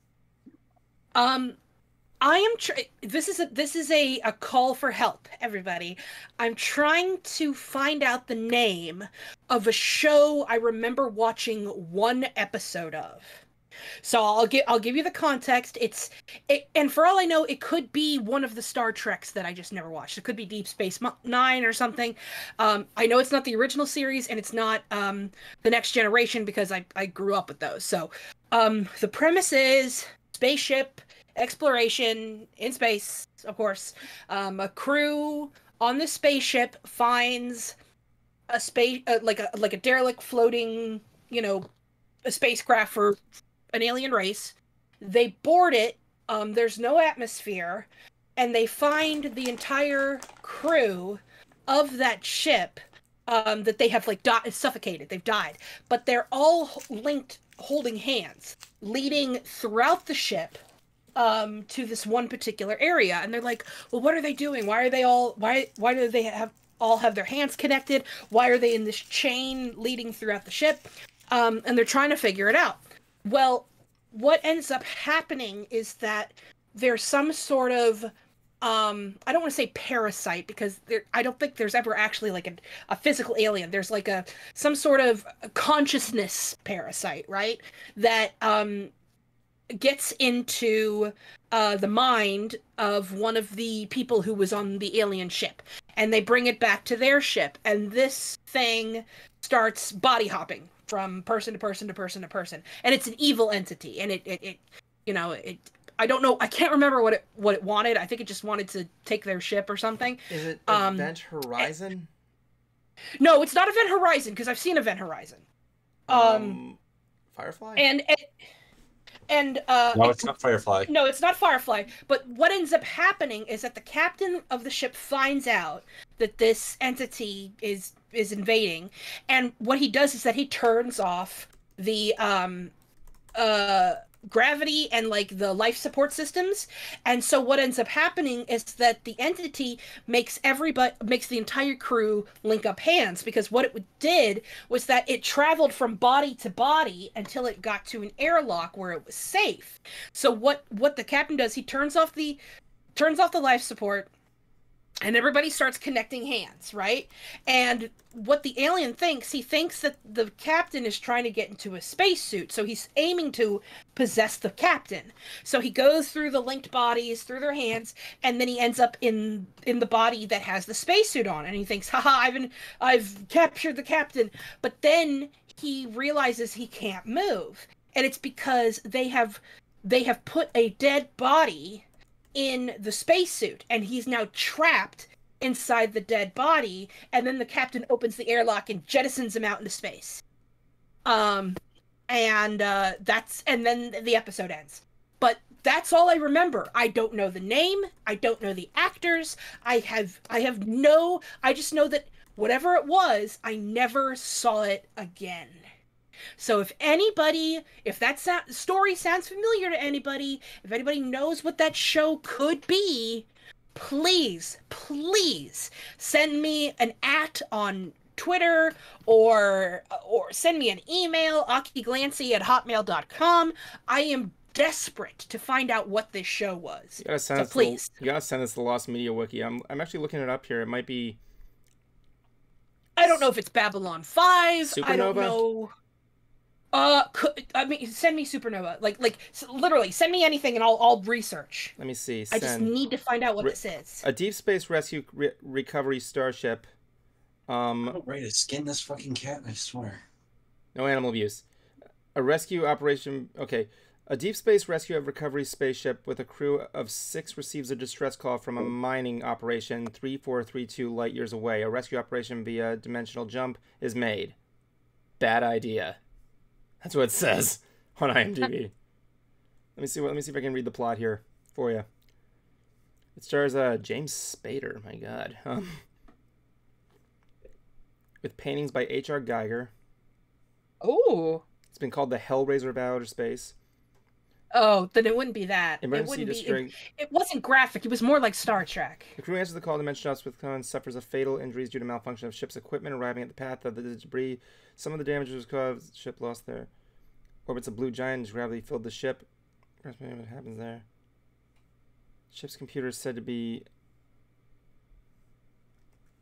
This is a call for help, everybody. I'm trying to find out the name of a show I remember watching one episode of. So I'll give you the context. And for all I know, it could be one of the Star Treks that I just never watched. It could be Deep Space Nine or something. I know it's not the original series, and it's not The Next Generation because I grew up with those. So the premise is spaceship exploration in space, of course. A crew on the spaceship finds a like a derelict floating, a spacecraft for an alien race. They board it. There's no atmosphere, and they find the entire crew of that ship that they have suffocated. They've died, but they're all linked, holding hands, leading throughout the ship to this one particular area. And they're like, well, what are they doing? Why do they all have their hands connected? Why are they in this chain leading throughout the ship? And they're trying to figure it out. Well, what ends up happening is that there's some sort of I don't want to say parasite, because I don't think there's ever actually like a physical alien. There's like some sort of consciousness parasite, right? That gets into the mind of one of the people who was on the alien ship, and they bring it back to their ship, and this thing starts body hopping from person to person to person to person, and it's an evil entity, and it I don't know, I can't remember what it wanted. I think it just wanted to take their ship or something. Is it Event Horizon? No, it's not Event Horizon, because I've seen Event Horizon. Firefly? No, it's not Firefly. No, it's not Firefly. But what ends up happening is that the captain of the ship finds out that this entity is invading, and what he does is that he turns off the gravity and like the life support systems. And so what ends up happening is that the entity makes the entire crew link up hands, because what it did was that it traveled from body to body until it got to an airlock where it was safe. So what the captain does, he turns off the life support, and everybody starts connecting hands, right? And what the alien thinks, he thinks that the captain is trying to get into a spacesuit, so he's aiming to possess the captain. So he goes through the linked bodies, through their hands, and then he ends up in the body that has the spacesuit on, and he thinks, haha, I've captured the captain. But then he realizes he can't move, and it's because they have put a dead body in the spacesuit, and he's now trapped inside the dead body, and then the captain opens the airlock and jettisons him out into space. And then the episode ends. But that's all I remember. I don't know the name, I don't know the actors, I just know that whatever it was, I never saw it again. So if that story sounds familiar to anybody, if anybody knows what that show could be, please send me an @ on Twitter or send me an email, akiglancy@hotmail.com. I am desperate to find out what this show was. You gotta send us please. You gotta send us the Lost Media Wiki. I'm actually looking it up here. It might be I don't know if it's Babylon 5. Supernova? I don't know. I mean, send me Supernova. Literally, send me anything and I'll research. Let me see. I just need to find out what this is. A deep space rescue recovery starship. I'm ready to skin this fucking cat, I swear. No animal abuse. A rescue operation. Okay. A deep space rescue and recovery spaceship with a crew of 6 receives a distress call from a mining operation 3432 light years away. A rescue operation via dimensional jump is made. Bad idea. That's what it says on IMDb. Let me see if I can read the plot here for you. It stars James Spader. My God. With paintings by H.R. Geiger. Oh. It's been called the Hellraiser of Outer Space. Oh, then it wouldn't be that. Emergency it wasn't graphic. It was more like Star Trek. The crew answers the call to Dimension Ops with Con suffers a fatal injuries due to malfunction of ship's equipment arriving at the path of the debris. Some of the damage was caused. Ship lost their orbits. A blue giant gravity filled the ship. What happens there? Ship's computer is said to be.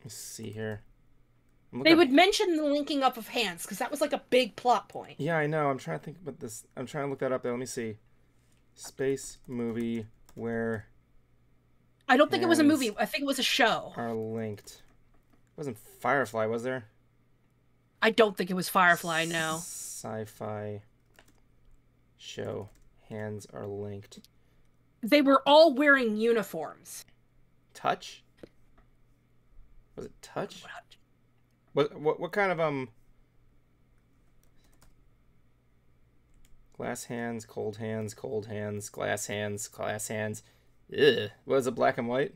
Let's see here. They would mention the linking up of hands because that was like a big plot point. Yeah, I know. I'm trying to think about this. I'm trying to look that up there. Let me see. Space movie where I don't think it was a movie. I think it was a show. Are linked. It wasn't Firefly, was there? I don't think it was Firefly, no. Sci-fi show. Hands are linked. They were all wearing uniforms. Touch? Was it Touch? What kind of glass hands, cold hands, cold hands, glass hands, glass hands. Ugh. Was it black and white?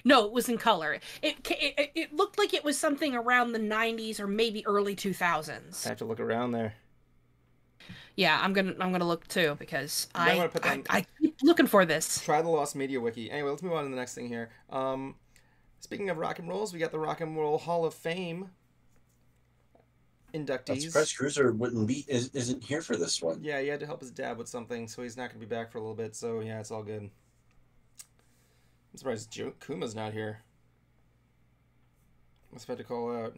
No, it was in color. It looked like it was something around the 90s or maybe early 2000s. I have to look around there. Yeah, I'm gonna look too because I keep looking for this. Try the Lost Media Wiki. Anyway, let's move on to the next thing here. Speaking of rock and rolls, we got the Rock and Roll Hall of Fame inductees. Press Cruiser isn't here for this one. Yeah, he had to help his dad with something, so he's not going to be back for a little bit. So yeah, it's all good. I'm surprised Kuma's not here. I was about to call out.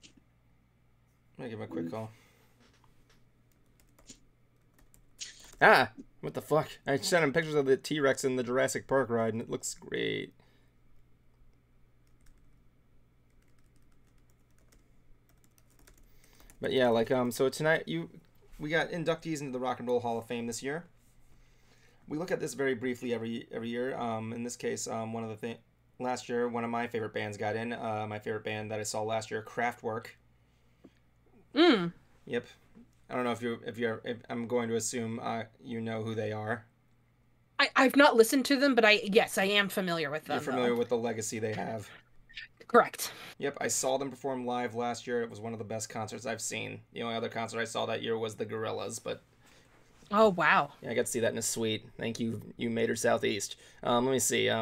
I'm gonna give him a quick call. Ah, what the fuck? I sent him pictures of the T-Rex in the Jurassic Park ride, and it looks great. But yeah, like so tonight we got inductees into the Rock and Roll Hall of Fame this year. We look at this very briefly every year. In this case, last year one of my favorite bands got in. My favorite band that I saw last year, Kraftwerk. Yep. I don't know if I'm going to assume you know who they are. I've not listened to them, but yes, I am familiar with them. You're familiar with the legacy they have. Correct. Yep, I saw them perform live last year. It was one of the best concerts I've seen. The only other concert I saw that year was the Gorillaz, but... Oh, wow. Yeah, I got to see that in a suite. Thank you, Mater Southeast. Let me see.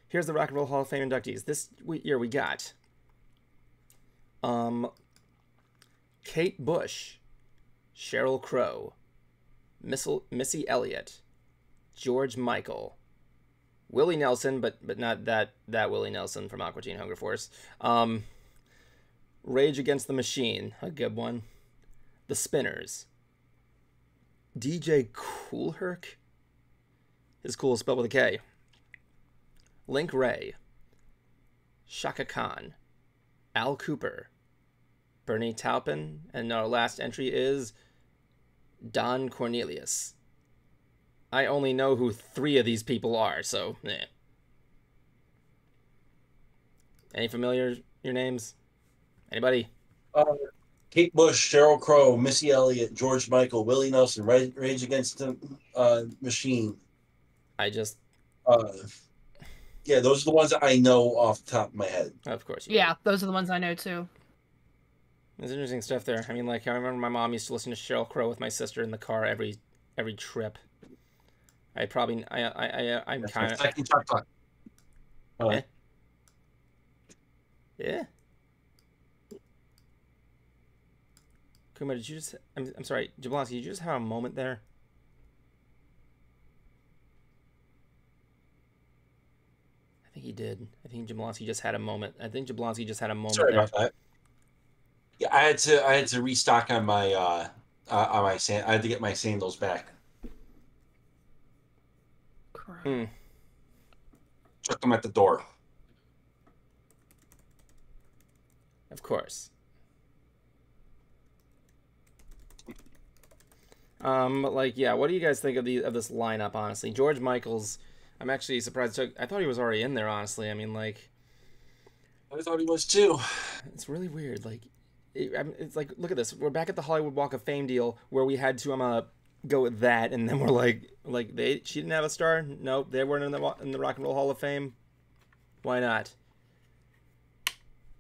Here's the Rock and Roll Hall of Fame inductees. This year we got... Kate Bush, Sheryl Crow, Missy Elliott, George Michael, Willie Nelson, but not that Willie Nelson from Aqua Teen Hunger Force. Rage Against the Machine, a good one. The Spinners. DJ Kool Herc. His cool is spelled with a K. Link Ray. Shaka Khan. Al Cooper. Bernie Taupin. And our last entry is Don Cornelius. I only know who 3 of these people are, so, eh. Any familiar your names? Anybody? Kate Bush, Sheryl Crow, Missy Elliott, George Michael, Willie Nelson, Rage Against the Machine. Yeah, those are the ones that I know off the top of my head. Of course. Yeah, those are the ones I know too. There's interesting stuff there. I mean, like, I remember my mom used to listen to Sheryl Crow with my sister in the car every trip. I'm kind of... Yeah. Kuma, did you just... I'm sorry, Jablonski, did you just have a moment there? I think he did. I think Jablonski just had a moment. Sorry about that. Yeah, I had to restock on my I had to get my sandals back. Took them at the door. Of course. Like, yeah, what do you guys think of this lineup, honestly? George Michael's, I'm actually surprised. I thought he was already in there, honestly. I mean, like... I thought he was, too. It's really weird. Like, it's like, look at this. We're back at the Hollywood Walk of Fame deal where we had to go with that, and then we're like she didn't have a star? Nope, they weren't in the Rock and Roll Hall of Fame. Why not?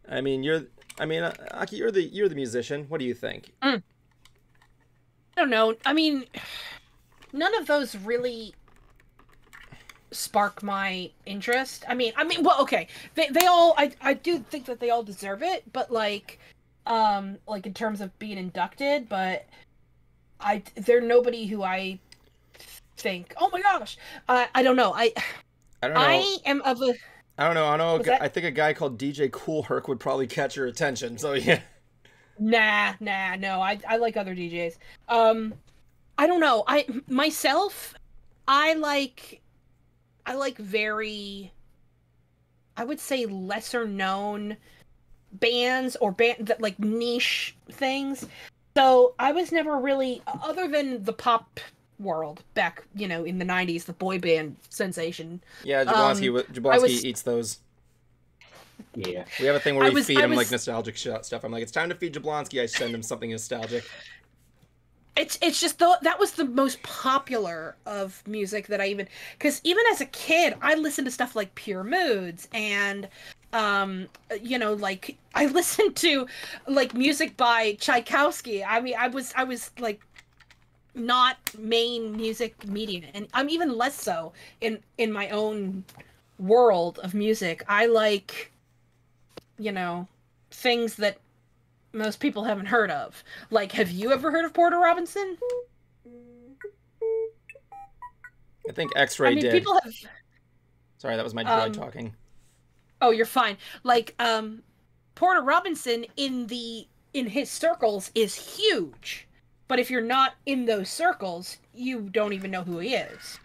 I mean, Aki, you're the musician. What do you think? I don't know. I mean, none of those really spark my interest. I mean, well, okay. They all, I do think that they all deserve it, but like in terms of being inducted, but they're nobody who I think, oh my gosh, I don't know. I don't know. I am of a... I don't know. I think a guy called DJ Kool Herc would probably catch your attention. So yeah. Nah, no. I like other DJs. I don't know. I like very, I would say, lesser known bands or that like niche things. So I was never really, other than the pop world back, in the 90s, the boy band sensation. Yeah, Jablonski eats those. Yeah. We have a thing where we feed him like nostalgic stuff. I'm like, it's time to feed Jablonski. I send him something nostalgic. It's just that was the most popular of music that because even as a kid, I listened to stuff like Pure Moods and like I listened to like music by Tchaikovsky. I mean, I was like not main music media, and I'm even less so in my own world of music. I like things that most people haven't heard of. Like, have you ever heard of Porter Robinson? I think X-Ray did. People have... Sorry, that was my droid talking. Oh, you're fine. Like, Porter Robinson in his circles is huge. But if you're not in those circles, you don't even know who he is.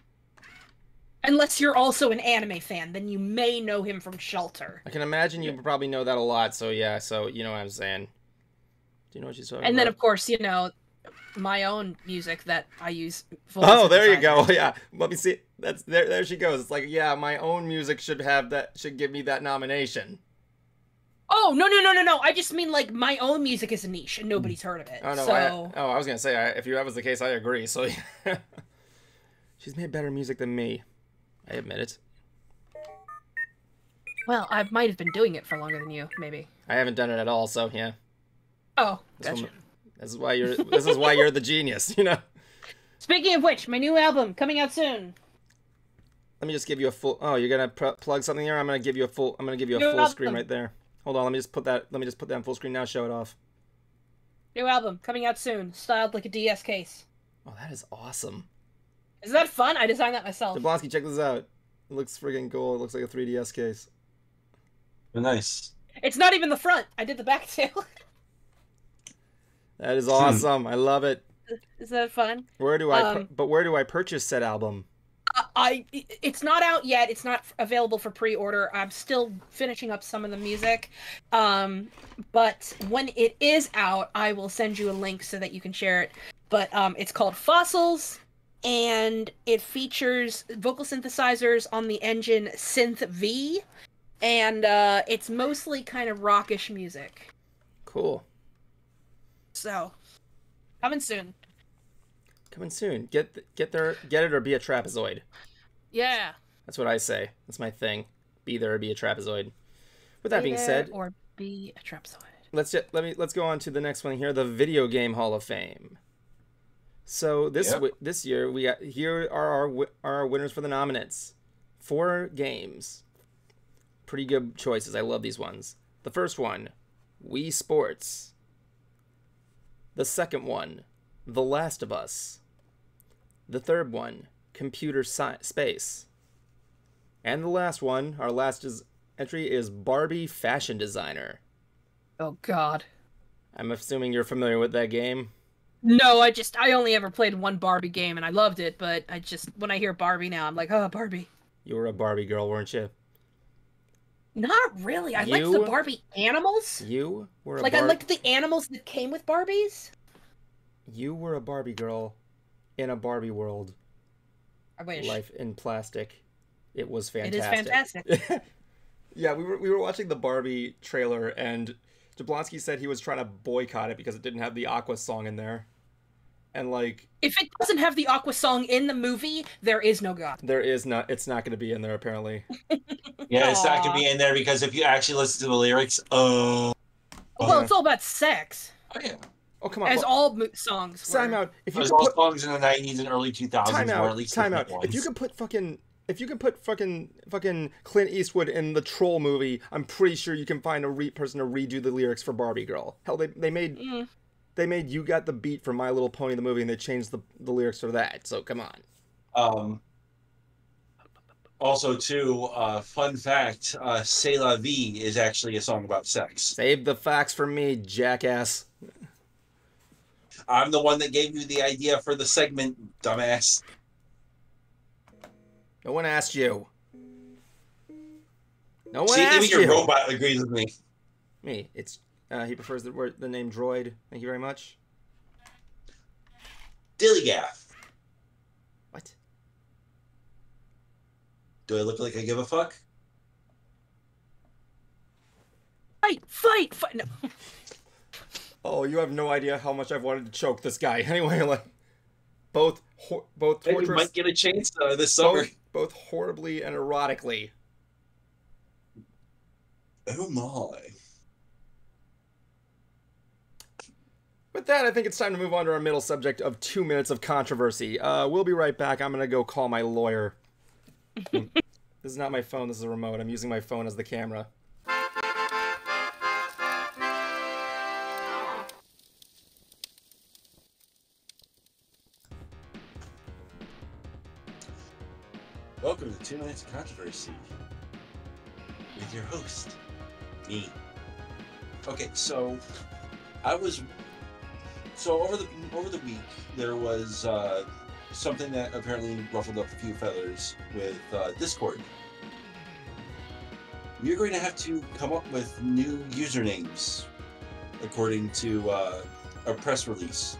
Unless you're also an anime fan, then you may know him from Shelter. I can imagine you probably know that a lot, so yeah, so you know what I'm saying. Do you know what she's talking about? And then, of course, my own music that I use. Oh, there you go. Yeah, let me see. That's there she goes. It's like, yeah, my own music should give me that nomination. Oh, no. I just mean, like, my own music is a niche, and nobody's heard of it. Oh, no, so... I was going to say, if that was the case, I agree, so... She's made better music than me. I admit it. Well, I might have been doing it for longer than you, maybe. I haven't done it at all, so, yeah. Oh, gotcha. This is why you're the genius, Speaking of which, my new album, coming out soon. Let me just give you a full... Oh, you're going to plug something here? I'm going to give you a full screen right there. Hold on, let me just put that on full screen now, show it off. New album, coming out soon, styled like a DS case. Oh, that is awesome. Is that fun? I designed that myself. Jablonski, check this out. It looks friggin' cool. It looks like a 3DS case. Nice. It's not even the front. I did the back too. That is awesome. I love it. Is that fun? Where do I purchase said album? It's not out yet. It's not available for pre-order. I'm still finishing up some of the music. But when it is out, I will send you a link so that you can share it. But it's called Fossils, and it features vocal synthesizers on the engine Synth V, and it's mostly kind of rockish music. Cool. So, coming soon. Coming soon. Get it or be a trapezoid. Yeah. That's what I say. That's my thing. Be there or be a trapezoid. With that being said, or be a trapezoid. Let's go on to the next one here, the Video Game Hall of Fame. So this year here are our winners for the nominates. 4 games. Pretty good choices. I love these ones. The first one, Wii Sports. The second one, The Last of Us. The third one, Computer Space. And the last one, our last entry is Barbie Fashion Designer. Oh, God. I'm assuming you're familiar with that game? No, I only ever played one Barbie game, and I loved it, but when I hear Barbie now, I'm like, oh, Barbie. You were a Barbie girl, weren't you? Not really. I liked the Barbie animals. You were I liked the animals that came with Barbies. You were a Barbie girl in a Barbie world. I wish. Life in plastic. It was fantastic. It is fantastic. Yeah, we were watching the Barbie trailer, and Jablonski said he was trying to boycott it because it didn't have the Aqua song in there. And if it doesn't have the Aqua song in the movie, there is no God. There is not. It's not going to be in there apparently. Yeah, it's not going to be in there because if you actually listen to the lyrics, well, it's all about sex. Oh yeah. Oh come on. As all songs. Time out. If you all songs in the 90s and early 2000s, time out. or at least Time out. If you could put fucking Clint Eastwood in the Troll movie, I'm pretty sure you can find a person to redo the lyrics for Barbie Girl. Hell, they made You Got the Beat for My Little Pony the movie, and they changed the lyrics for that. So come on. Also, too, fun fact: "C'est la vie" is actually a song about sex. Save the facts for me, jackass. I'm the one that gave you the idea for the segment, dumbass. No one asked you. No one See, asked even your you. robot agrees with me. Me. It's he prefers the name Droid. Thank you very much. Dillygaff. What? Do I look like I give a fuck? Fight! No. Oh, you have no idea how much I've wanted to choke this guy. Anyway, both torturous. You might get a chance this summer. Both horribly and erotically. Oh my. With that, I think it's time to move on to our middle subject of 2 minutes of controversy. We'll be right back. I'm going to go call my lawyer. This is not my phone. This is a remote. I'm using my phone as the camera. Welcome to 2 Minutes of Controversy with your host, me. Okay, so over the week there was something that apparently ruffled up a few feathers with Discord. We're going to have to come up with new usernames, according to a press release.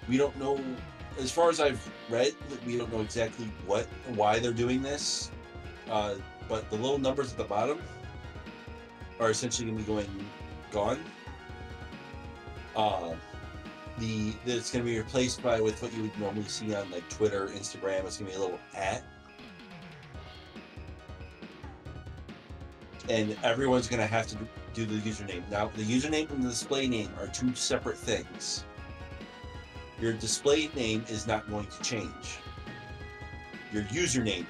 We don't know. As far as I've read, we don't know exactly why they're doing this, but the little numbers at the bottom are essentially going to be gone. It's going to be replaced with what you would normally see on like Twitter, Instagram. It's going to be a little @ and everyone's going to have to do the username. Now, the username and the display name are two separate things. Your display name is not going to change. Your username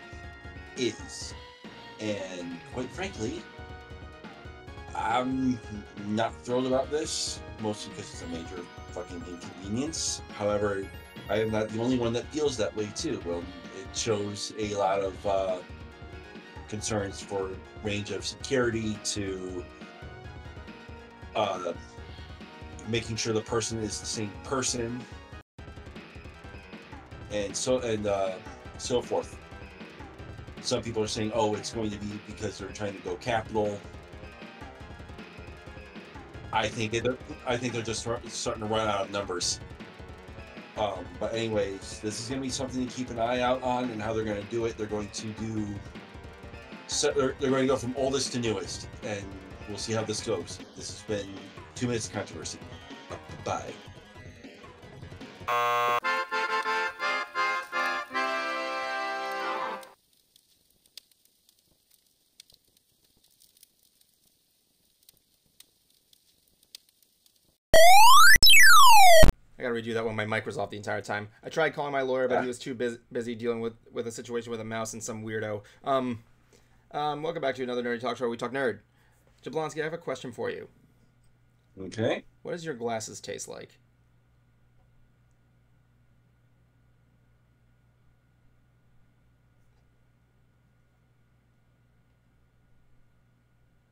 is. And quite frankly, I'm not thrilled about this, mostly because it's a major fucking inconvenience. However, I am not the only one that feels that way too. Well, it shows a lot of concerns for range of security to making sure the person is the same person. And so forth. Some people are saying, "Oh, it's going to be because they're trying to go capital." I think they're just starting to run out of numbers. But anyways, this is going to be something to keep an eye out on, and how they're going to do it. They're going to they're going to go from oldest to newest, and we'll see how this goes. This has been 2 Minutes of Controversy. Bye. I gotta redo that when my mic was off the entire time. I tried calling my lawyer, but he was too busy dealing with a situation with a mouse and some weirdo. Welcome back to another Nerdy Talk Show where we talk nerd. Jablonski, I have a question for you. Okay. What does your glasses taste like?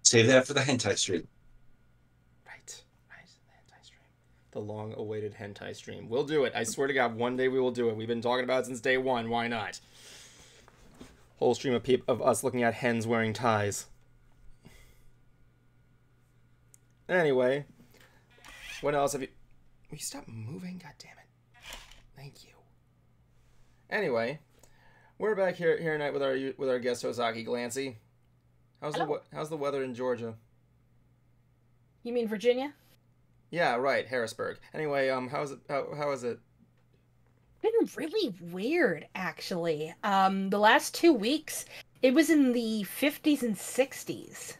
Save that for the hentai stream. Right. The hentai stream. The long-awaited hentai stream. We'll do it. I swear to God, one day we will do it. We've been talking about it since day one. Why not? Whole stream of us looking at hens wearing ties. Anyway, what else have you... Will you stop moving? God damn it. Thank you. Anyway, we're back here tonight with our guest host, Aki Glancy. How's the weather in Georgia? You mean Virginia? Yeah, right, Harrisburg. Anyway, how is it? Been really weird, actually. The last 2 weeks, it was in the 50s and 60s.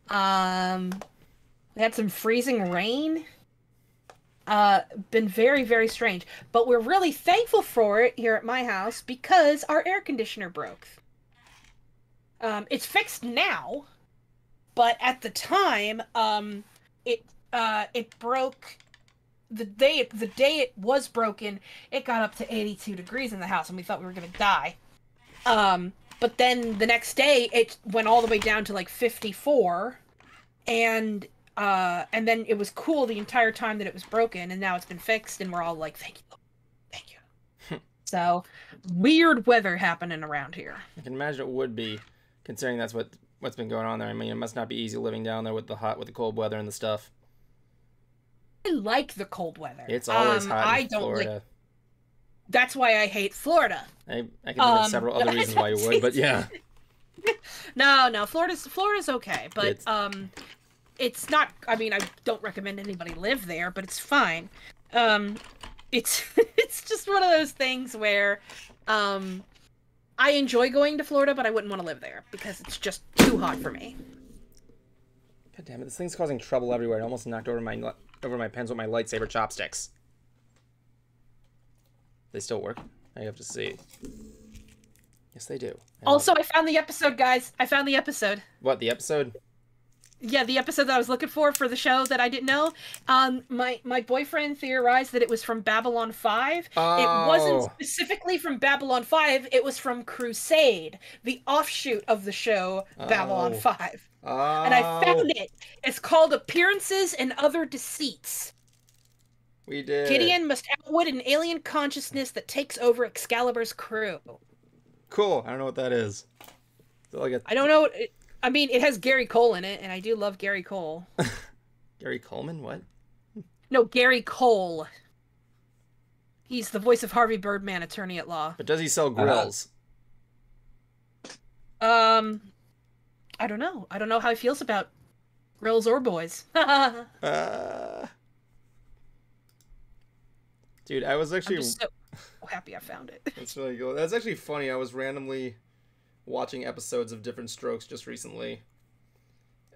We had some freezing rain. Been very, very strange. But we're really thankful for it here at my house because our air conditioner broke. It's fixed now, but at the time, it broke. The day it was broken, it got up to 82 degrees in the house, and we thought we were gonna die. But then the next day, it went all the way down to like 54, and then it was cool the entire time that it was broken, and now it's been fixed, and we're all like, thank you. So, weird weather happening around here. I can imagine it would be, considering that's what's been going on there. I mean, it must not be easy living down there with the cold weather and the stuff. I like the cold weather. It's always hot in Florida. That's why I hate Florida. I can think of several other reasons why you would, but yeah. No, Florida's okay, but it's not. I mean, I don't recommend anybody live there, but it's fine. It's just one of those things where I enjoy going to Florida, but I wouldn't want to live there because it's just too hot for me. God damn it! This thing's causing trouble everywhere. It almost knocked over my pens with my lightsaber chopsticks. They still work? I have to see. Yes, they do. Also, I found the episode, guys. I found the episode. What, the episode? Yeah, the episode that I was looking for the show that I didn't know. My boyfriend theorized that it was from Babylon 5. Oh. It wasn't specifically from Babylon 5. It was from Crusade, the offshoot of the show Babylon 5. Oh. And I found it. It's called Appearances and Other Deceits. We did. Gideon must outwit an alien consciousness that takes over Excalibur's crew. Cool. I don't know what that is. Is like I don't know. I mean, it has Gary Cole in it, and I do love Gary Cole. Gary Coleman? What? No, Gary Cole. He's the voice of Harvey Birdman, attorney at law. But does he sell grills? I don't know. I don't know how he feels about grills or boys. Dude, I was actually... I'm just so happy I found it. That's really cool. That's actually funny. I was randomly watching episodes of Different Strokes just recently.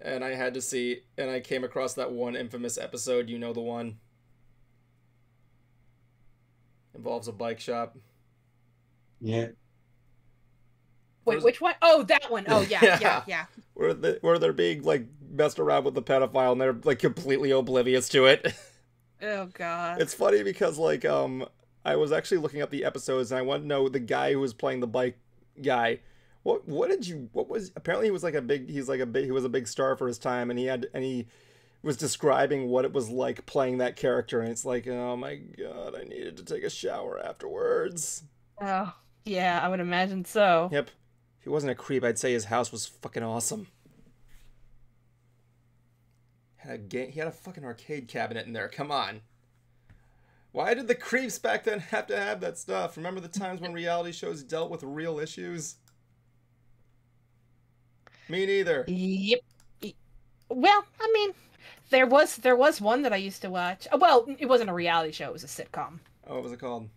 And I had to see... And I came across that one infamous episode. You know the one? Involves a bike shop. Yeah. Wait, which one? Oh, that one. Oh, yeah. Where they're being, like, messed around with the pedophile and they're, like, completely oblivious to it. Oh, God. It's funny because, like, I was actually looking up the episodes and I want to know the guy who was playing the bike guy. Apparently he was like he was a big star for his time and he was describing what it was like playing that character and it's like, oh my God, I needed to take a shower afterwards. Oh, yeah, I would imagine so. Yep. If he wasn't a creep, I'd say his house was fucking awesome. He had a fucking arcade cabinet in there. Come on. Why did the creeps back then have to have that stuff? Remember the times when reality shows dealt with real issues? Me neither. Yep. Well, I mean, there was one that I used to watch. Well, it wasn't a reality show. It was a sitcom. Oh, what was it called?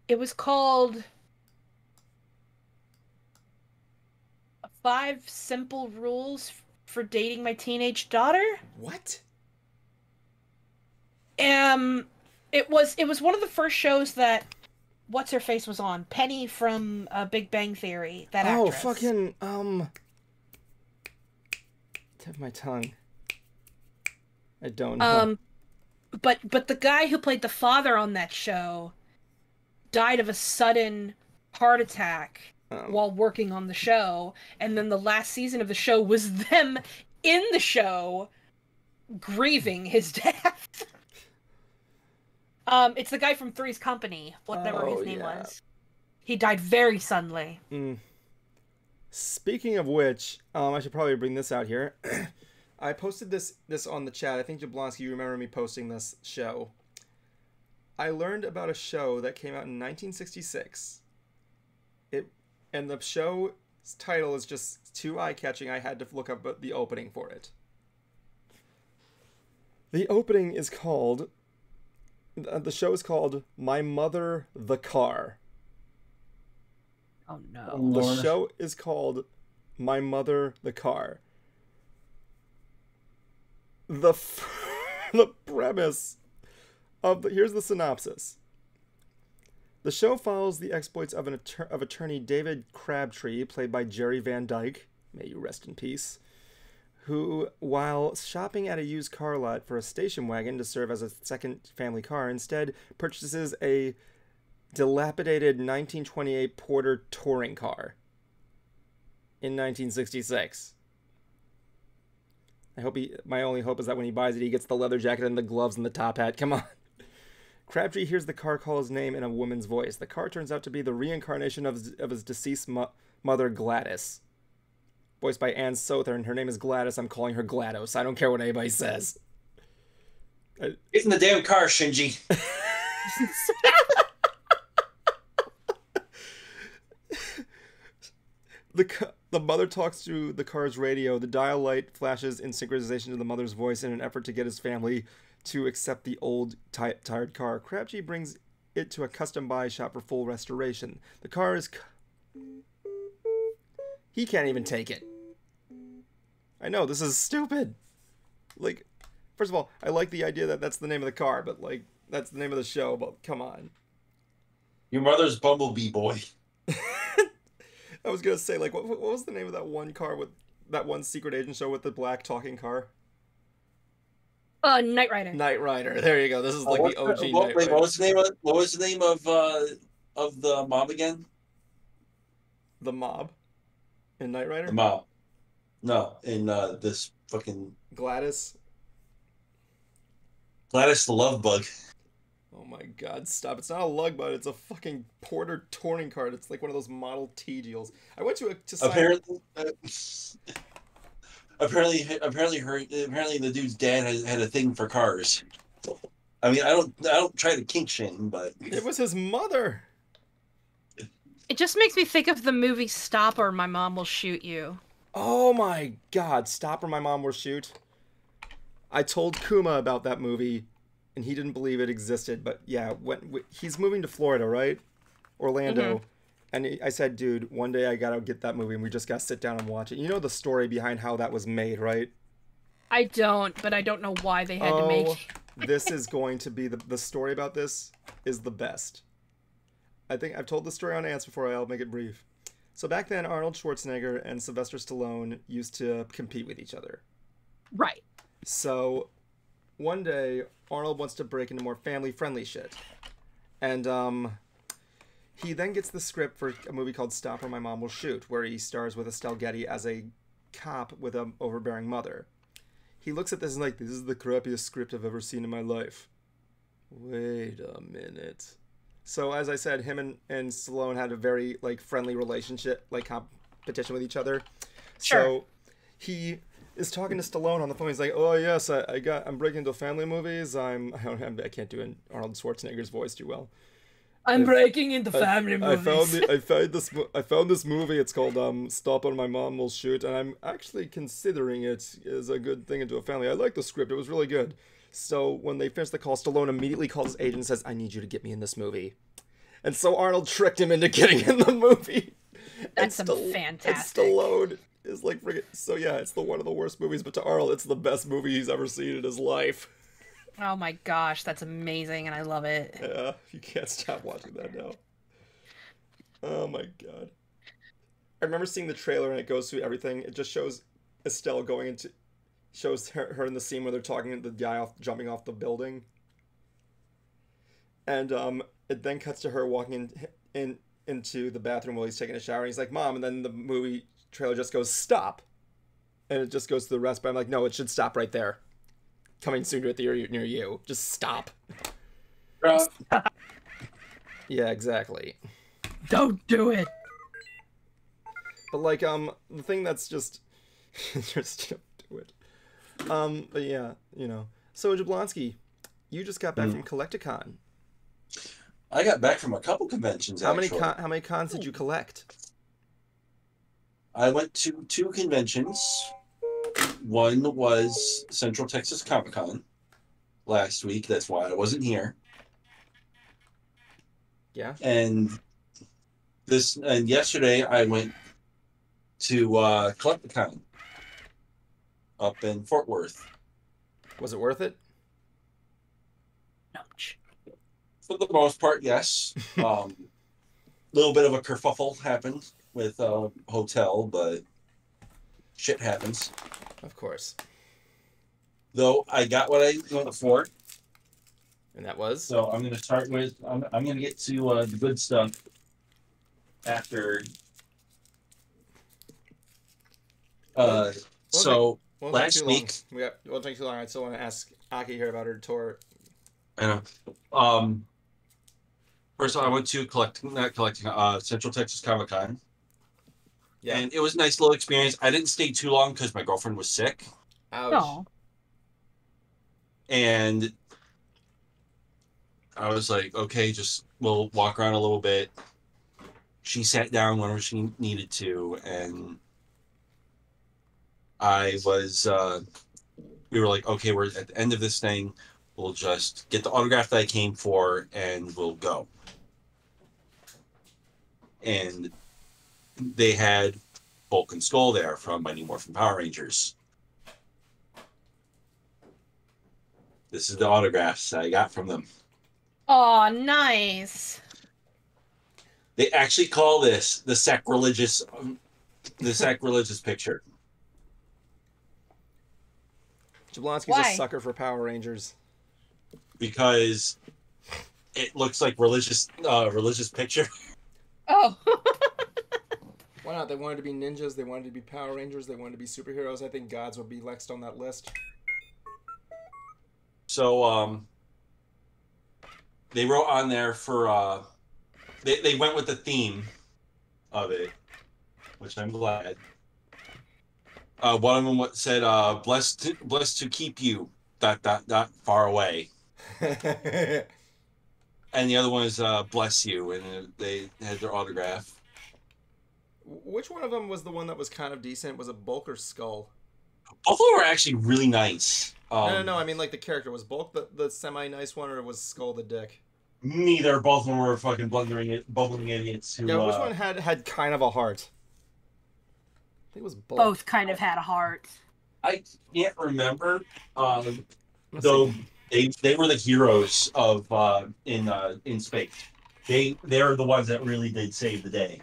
It was called 5 Simple Rules for Dating My Teenage Daughter. What? It was one of the first shows that what's her face was on. Penny from Big Bang Theory. That actress. Oh, fucking tip of my tongue. I don't know. But the guy who played the father on that show died of a sudden heart attack while working on the show, and then the last season of the show was them in the show grieving his death. It's the guy from Three's Company, whatever his name was. He died very suddenly. Speaking of which, I should probably bring this out here. I posted this on the chat. I think, Jablonski, you remember me posting this show. I learned about a show that came out in 1966. And the show's title is just too eye-catching. I had to look up the opening for it. The opening is called... The show is called My Mother, the Car. Oh, no. The show is called My Mother, the Car. The premise of here's the synopsis. The show follows the exploits of attorney David Crabtree, played by Jerry Van Dyke, may you rest in peace, who, while shopping at a used car lot for a station wagon to serve as a second family car, instead purchases a dilapidated 1928 Porter touring car in 1966. My only hope is that when he buys it, he gets the leather jacket and the gloves and the top hat. Come on. Crabtree hears the car call his name in a woman's voice. The car turns out to be the reincarnation of his deceased mother, Gladys. Voiced by Ann Sothern. Her name is Gladys. I'm calling her GLaDOS. I don't care what anybody says. Get in the damn car, Shinji. The mother talks through the car's radio. The dial light flashes in synchronization to the mother's voice in an effort to get his family to accept the old, tired car. Crabtree brings it to a custom buy shop for full restoration. The car is... He can't even take it. I know, this is stupid. Like, first of all, I like the idea that that's the name of the car, but, like, that's the name of the show, but come on. Your mother's Bumblebee Boy. I was gonna say, like, what was the name of that one car with that one secret agent show with the black talking car? Knight Rider. Knight Rider. There you go. This is like the OG Knight Rider. What was the name of the mob again? The mob in Knight Rider. The mob. No, in this fucking Gladys. Gladys the Love Bug. Oh my God! Stop! It's not a lug bug. It's a fucking Porter touring car. It's like one of those Model T deals. I went to apparently the dude's dad had a thing for cars. I mean, I don't try to kink shame, but it was his mother. It just makes me think of the movie Stop or My Mom Will Shoot You. Oh my God! Stop or My Mom Will Shoot. I told Kuma about that movie, and he didn't believe it existed. But yeah, he's moving to Florida, right? Orlando. Mm-hmm. And I said, dude, one day I gotta get that movie, and we just gotta sit down and watch it. You know the story behind how that was made, right? I don't, but I don't know why they had to make it. This is going to be the story about this is the best. I think I've told the story on Ants before. I'll make it brief. So back then, Arnold Schwarzenegger and Sylvester Stallone used to compete with each other. Right. So one day, Arnold wants to break into more family-friendly shit. And he then gets the script for a movie called Stop or My Mom Will Shoot, where he stars with Estelle Getty as a cop with an overbearing mother. He looks at this and like, this is the crappiest script I've ever seen in my life. Wait a minute. So as I said, him and Stallone had a very like friendly relationship, like competition with each other. Sure. So he is talking to Stallone on the phone. He's like, "Oh yes, I'm breaking into family movies. I can't do an Arnold Schwarzenegger's voice too well. I'm breaking into family movies. I found this movie. It's called Stop or My Mom Will Shoot, and I'm actually considering it as a good thing into a family. I like the script. It was really good." So when they finish the call, Stallone immediately calls his agent and says, "I need you to get me in this movie." And so Arnold tricked him into getting in the movie. That's fantastic. And Stallone is like friggin'... So yeah, it's one of the worst movies, but to Arnold, it's the best movie he's ever seen in his life. Oh my gosh, that's amazing, and I love it. Yeah, you can't stop watching that now. Oh my God. I remember seeing the trailer, and it goes through everything. It just shows Estelle going into... Shows her in the scene where they're talking to the guy jumping off the building. And it then cuts to her walking in into the bathroom while he's taking a shower. And he's like, "Mom," and then the movie trailer just goes, "Stop," and it just goes to the rest. But I'm like, no, it should stop right there. Coming soon to a theater near you. Just stop. Yeah, exactly. Don't do it. But like, the thing that's just don't do it. But yeah, you know. So Jablonski, you just got back from Collecticon. I got back from a couple conventions. How many cons did you collect? I went to 2 conventions. One was Central Texas Comic Con last week. That's why I wasn't here. Yeah. And yesterday I went to Collecticon up in Fort Worth. Was it worth it? Ouch. For the most part, yes. Little bit of a kerfuffle happened with hotel, but shit happens. Of course. Though I got what I went for. And that was? So I'm going to start with, I'm going to get to the good stuff after. Last week. Won't take too long. I still want to ask Aki here about her tour. I know. First of all, I went to Central Texas Comic Con. Yeah. And it was a nice little experience. I didn't stay too long because my girlfriend was sick. Ouch. Oh. And I was like, okay, we'll walk around a little bit. She sat down whenever she needed to, and we were like, okay, we're at the end of this thing. We'll just get the autograph that I came for, and we'll go. And they had Bulk and Skull there from Mighty Morphin Power Rangers. This is the autographs I got from them. Oh, nice. They actually call this the sacrilegious picture. Jablonski's a sucker for Power Rangers. Because it looks like religious picture. Oh. Why not? They wanted to be ninjas. They wanted to be Power Rangers. They wanted to be superheroes. I think gods would be next on that list. So, they wrote on there for, they went with the theme of it, which I'm glad. One of them said, blessed to keep you, ... far away. And the other one is, bless you, and they had their autograph. Which one of them was the one that was kind of decent? Was it Bulk or Skull? Both of them were actually really nice. No. I mean, like, the character. Was Bulk the semi-nice one, or was Skull the dick? Neither. Both of them were fucking bumbling idiots. Who, yeah, which one had kind of a heart? I think it was Bulk. Both kind of had a heart. I can't remember. Though they were the heroes of in space. They're the ones that really did save the day.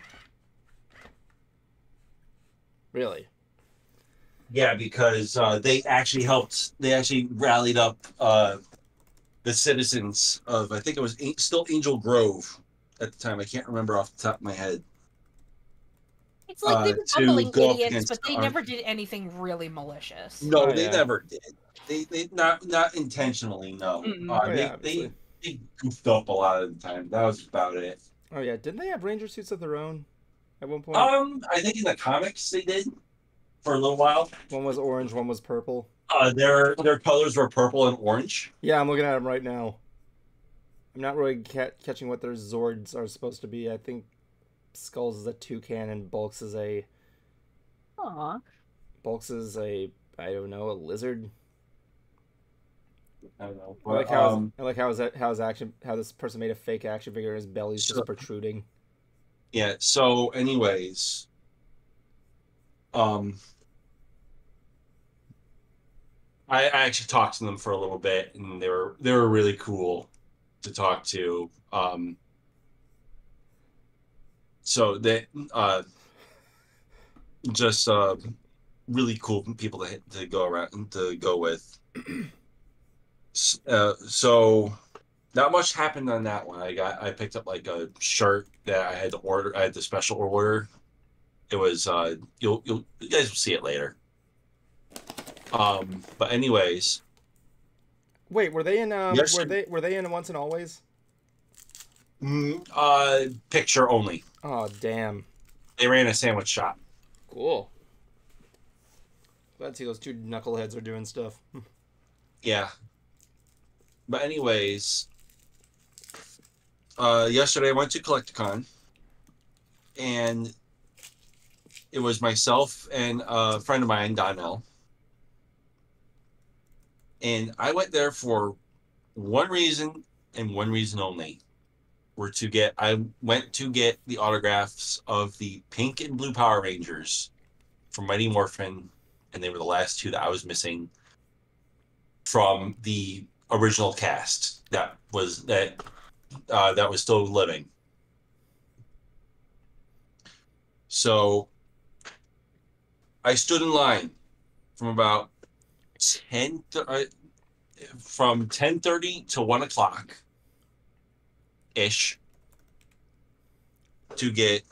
Really? Yeah, because they actually helped. They actually rallied up the citizens of, I think it was still Angel Grove at the time. I can't remember off the top of my head. It's like they were bumbling idiots, but they never did anything really malicious. No, they never did. They not intentionally. No, they goofed up a lot of the time. That was about it. Oh yeah, didn't they have Ranger suits of their own at one point? I think in the comics they did for a little while. One was orange, one was purple. Their colors were purple and orange. Yeah, I'm looking at them right now. I'm not really catching what their Zords are supposed to be. I think Skulls is a toucan and Bulks is a... Aww. Bulks is a, I don't know, a lizard? I don't know. But, I like how this person made a fake action figure and his belly's just protruding. Yeah, so anyways... I actually talked to them for a little bit, and they were really cool to talk to. So they just really cool people to go around to go with. So not much happened on that one. I picked up like a shirt that I had to order. I had the special order. It was you guys will see it later. But anyways. Wait, were they in yes, were they in Once and Always? Picture only. Oh, damn. They ran a sandwich shop. Cool. Glad to see those two knuckleheads are doing stuff. Yeah. But anyways, yesterday I went to Collecticon, and it was myself and a friend of mine, Donnell. And I went there for one reason and one reason only. I went to get the autographs of the pink and blue Power Rangers from Mighty Morphin, and they were the last two that I was missing from the original cast that was still living. So I stood in line from about 10:30 to 1 o'clock ish to get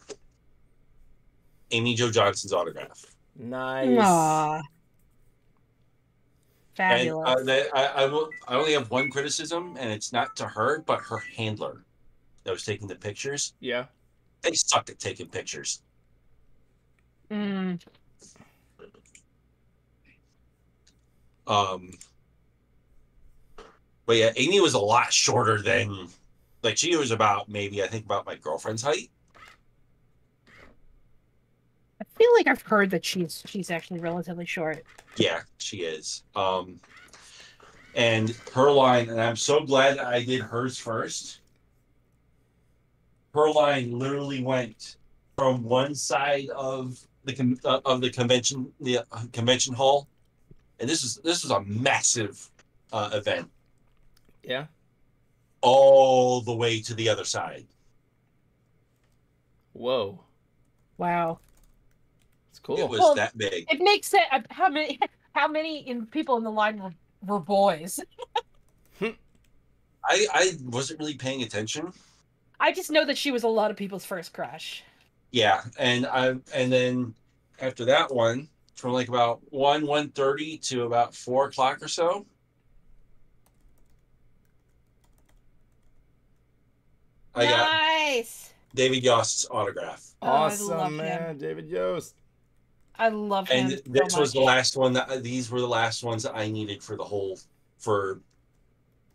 Amy Jo Johnson's autograph. Nice. Aww. Fabulous. And I only have one criticism, and it's not to her, but her handler that was taking the pictures. Yeah. They sucked at taking pictures. Mm. But yeah, Amy was a lot shorter than, like, she was about maybe, I think, about my girlfriend's height. I feel like I've heard that she's actually relatively short. Yeah, she is. And her line, and I'm so glad that I did hers first. Her line literally went from one side of the convention hall, and this was a massive event. Yeah. All the way to the other side. Whoa. Wow. It's cool. It was that big. It makes sense. How many people in the line were boys? I wasn't really paying attention. I just know that she was a lot of people's first crush. Yeah, and then after that one, from like about 1:30 to about 4 o'clock or so, I got David Yost's autograph. Awesome, man. David Yost. I love him. And this was the last one these were the last ones that I needed for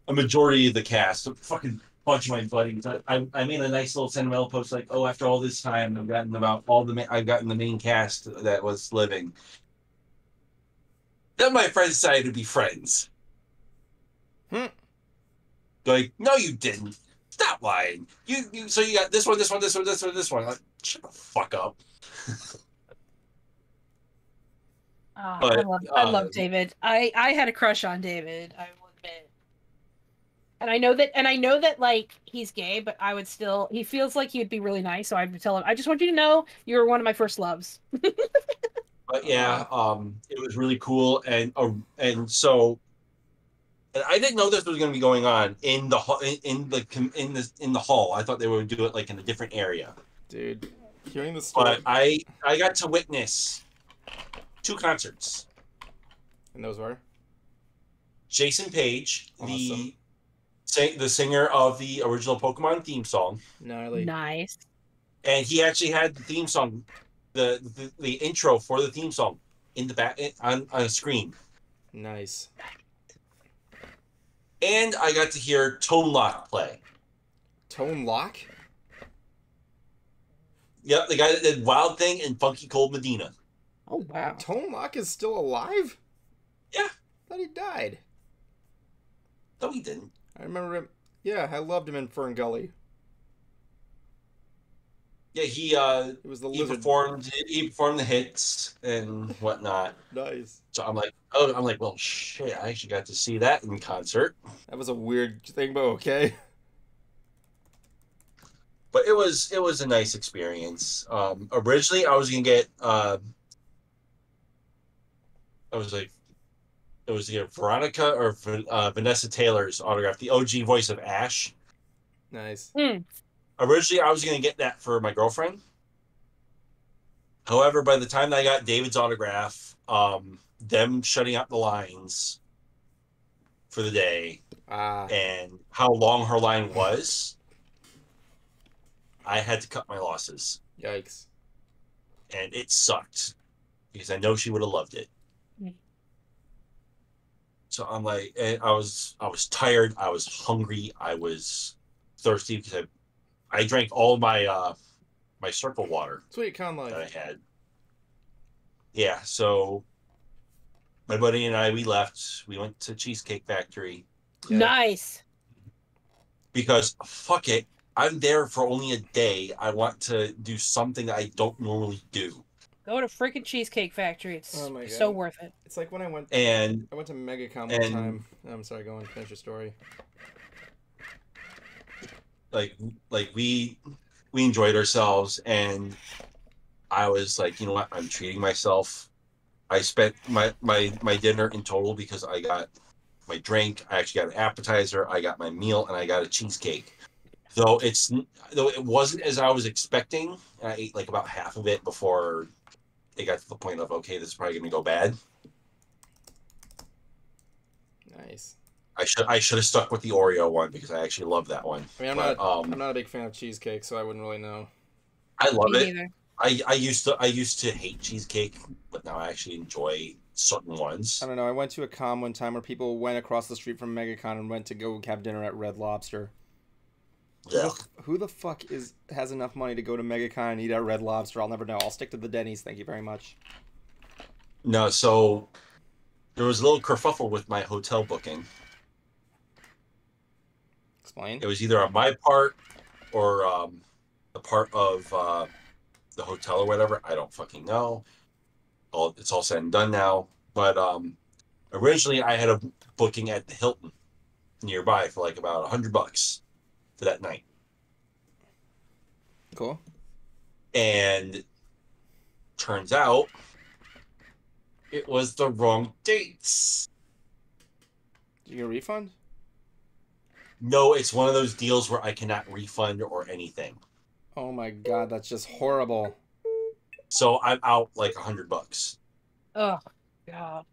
a majority of the cast. A fucking bunch of my buddies. I made a nice little sentimental post like, oh, after all this time, I've gotten the main cast that was living. Then my friends decided to be friends. Like, no, you didn't. Stop lying. So you got this one. Like, shut the fuck up. I love David. I had a crush on David, I will admit. And I know that like he's gay, but he feels like he would be really nice, so I would tell him, I just want you to know you were one of my first loves. But yeah, it was really cool, and so. And I didn't know this was going to be going on in the hall. I thought they would do it like in a different area. Dude, hearing the story. But I got to witness 2 concerts. And those were Jason Page, awesome. the singer of the original Pokemon theme song. Gnarly. Nice. And he actually had the theme song, the intro for the theme song in the back on a screen. Nice. And I got to hear Tone Lock play. Tone Lock? Yep, the guy that did Wild Thing and Funky Cold Medina. Oh, wow. Tone Lock is still alive? Yeah. I thought he died. No, he didn't. I remember him. Yeah, I loved him in Fern Gully. Yeah, he was the he lizard. performed the hits and whatnot. Nice. So I'm like, well, shit, I actually got to see that in concert. That was a weird thing, but okay. But it was a nice experience. Originally, I was gonna get I was like, it was either Veronica or Vanessa Taylor's autograph, the OG voice of Ash. Nice. Originally, I was going to get that for my girlfriend. However, by the time I got David's autograph, them shutting out the lines for the day and how long her line was, I had to cut my losses. Yikes. And it sucked because I know she would have loved it. So I'm like, I was tired. I was hungry. I was thirsty because I drank all my my Circle water. Sweet con life that I had. Yeah, so my buddy and I, we left. We went to Cheesecake Factory. Yeah. Nice. Because fuck it, I'm there for only a day. I want to do something that I don't normally do. Go to freaking Cheesecake Factory. It's so worth it. It's like when I went. I went to MegaCon one time. I'm sorry. Go on. Finish your story. Like we enjoyed ourselves, and I was like, you know what? I'm treating myself. I spent my dinner in total because I got my drink. I actually got an appetizer. I got my meal, and I got a cheesecake. Though it wasn't as I was expecting. I ate like about half of it before it got to the point of, okay, this is probably going to go bad. Nice. I should have stuck with the Oreo one because I actually love that one. I mean, I'm not a big fan of cheesecake, so I wouldn't really know. I love it. I used to hate cheesecake, but now I actually enjoy certain ones. I don't know. I went to a con one time where people went across the street from MegaCon and went to go have dinner at Red Lobster. Who the fuck has enough money to go to MegaCon and eat at Red Lobster? I'll never know. I'll stick to the Denny's. Thank you very much. No, so there was a little kerfuffle with my hotel booking. Explain. It was either on my part or the part of the hotel or whatever. I don't fucking know. It's all said and done now. But originally I had a booking at the Hilton nearby for like about $100 for that night. Cool. And turns out it was the wrong dates. Did you get a refund? No, it's one of those deals where I cannot refund or anything. Oh my god, that's just horrible. So I'm out like $100. Oh god.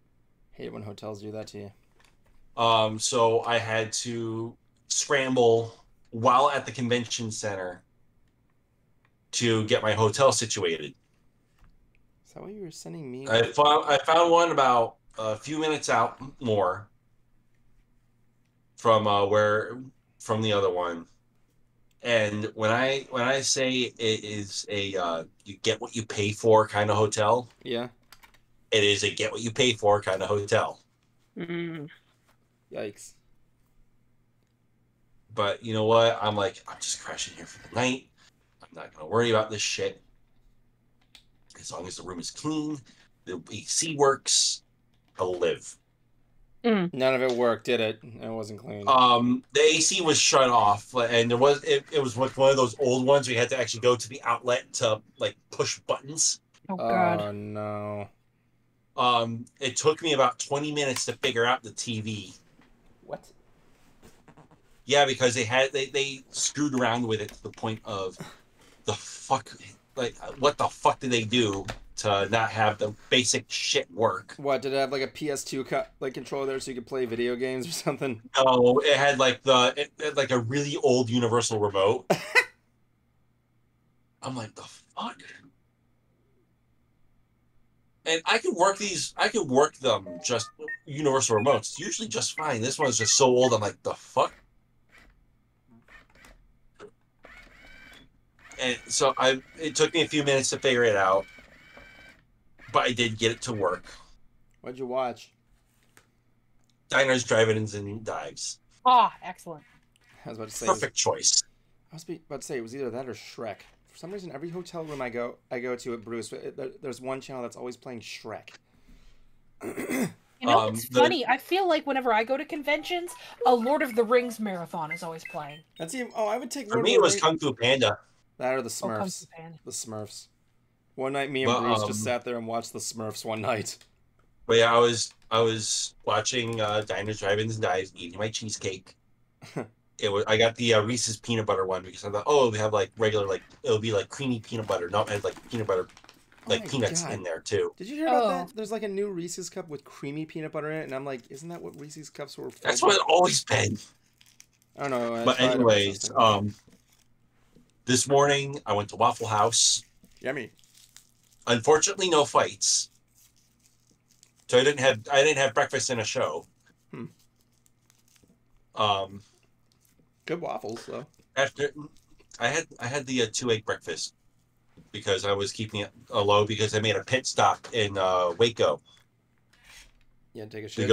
Hate when hotels do that to you. So I had to scramble while at the convention center to get my hotel situated. Is that what you were sending me? I found one about a few minutes out more from the other one. And when I say it is a you get what you pay for kind of hotel, yeah, it is a get what you pay for kind of hotel. Yikes. But you know what? I'm just crashing here for the night. I'm not gonna worry about this shit. As long as the room is clean, the AC works, I'll live. None of it worked, did it? It wasn't clean. The AC was shut off, and it was like one of those old ones where you had to actually go to the outlet to like push buttons. Oh god. Oh no. It took me about 20 minutes to figure out the TV. What? Yeah, because they screwed around with it to the point of the fuck, like what the fuck did they do to not have the basic shit work? What, did it have like a PS2 controller there so you could play video games or something? No, it had like it had like a really old universal remote. I'm like, the fuck? And I could work them just universal remotes. It's usually just fine. This one's just so old. I'm like, the fuck? And so it took me a few minutes to figure it out, but I did get it to work. What'd you watch? Diners, Drive-Ins, and Dives. Ah, excellent. I was about to say perfect choice. I was about to say it was either that or Shrek. For some reason, every hotel room I go to at Bruce, there's one channel that's always playing Shrek. You know what's funny? I feel like whenever I go to conventions, a Lord of the Rings marathon is always playing. That's even. Oh, I would take. For me, it was Kung Fu Panda. That or the Smurfs. Kung Fu Panda. The Smurfs. One night, me and Bruce just sat there and watched the Smurfs one night. But yeah, I was watching Diners, Drive-Ins, and Dives, eating my cheesecake. I got the Reese's peanut butter one because I thought, oh, we have like regular, like it'll be like creamy peanut butter. No, it had like peanut butter, like peanuts in there too. Did you hear about that? There's like a new Reese's cup with creamy peanut butter in it, and I'm like, isn't that what Reese's cups were? That's what it's always been. I don't know. But anyways, this morning I went to Waffle House. Yummy. Unfortunately, no fights. So I didn't have breakfast in a show. Good waffles though. After I had the 2-egg breakfast because I was keeping it low because I made a pit stop in Waco. Yeah, take a shit.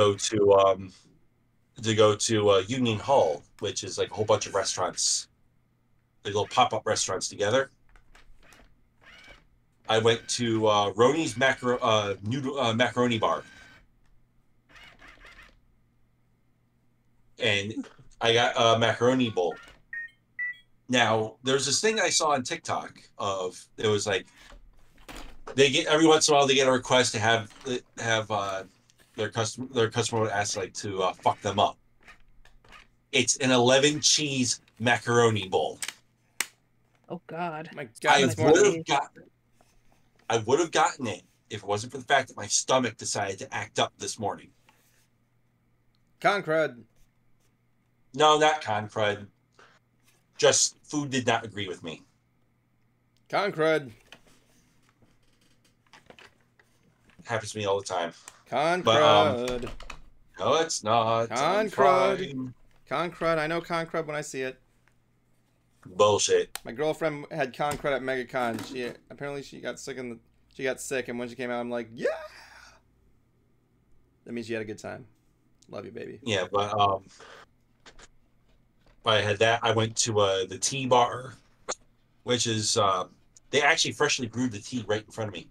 To go to Union Hall, which is like a whole bunch of restaurants, like little pop-up restaurants together. I went to Roni's macaroni bar, and I got a macaroni bowl. Now, there's this thing I saw on TikTok of it was like they get every once in a while they get a request to have their customer would ask like to fuck them up. It's an 11 cheese macaroni bowl. Oh God! My God, I would have gotten it if it wasn't for the fact that my stomach decided to act up this morning. Con crud. No, not con crud. Just food did not agree with me. Con crud. Happens to me all the time. Con crud. No, it's not. Con crud. Con crud. I know con crud when I see it. Bullshit. My girlfriend had con crud at MegaCon. She got sick and when she came out, I'm like, yeah. That means she had a good time. Love you, baby. Yeah, but I had that. I went to the tea bar, which is they actually freshly brewed the tea right in front of me.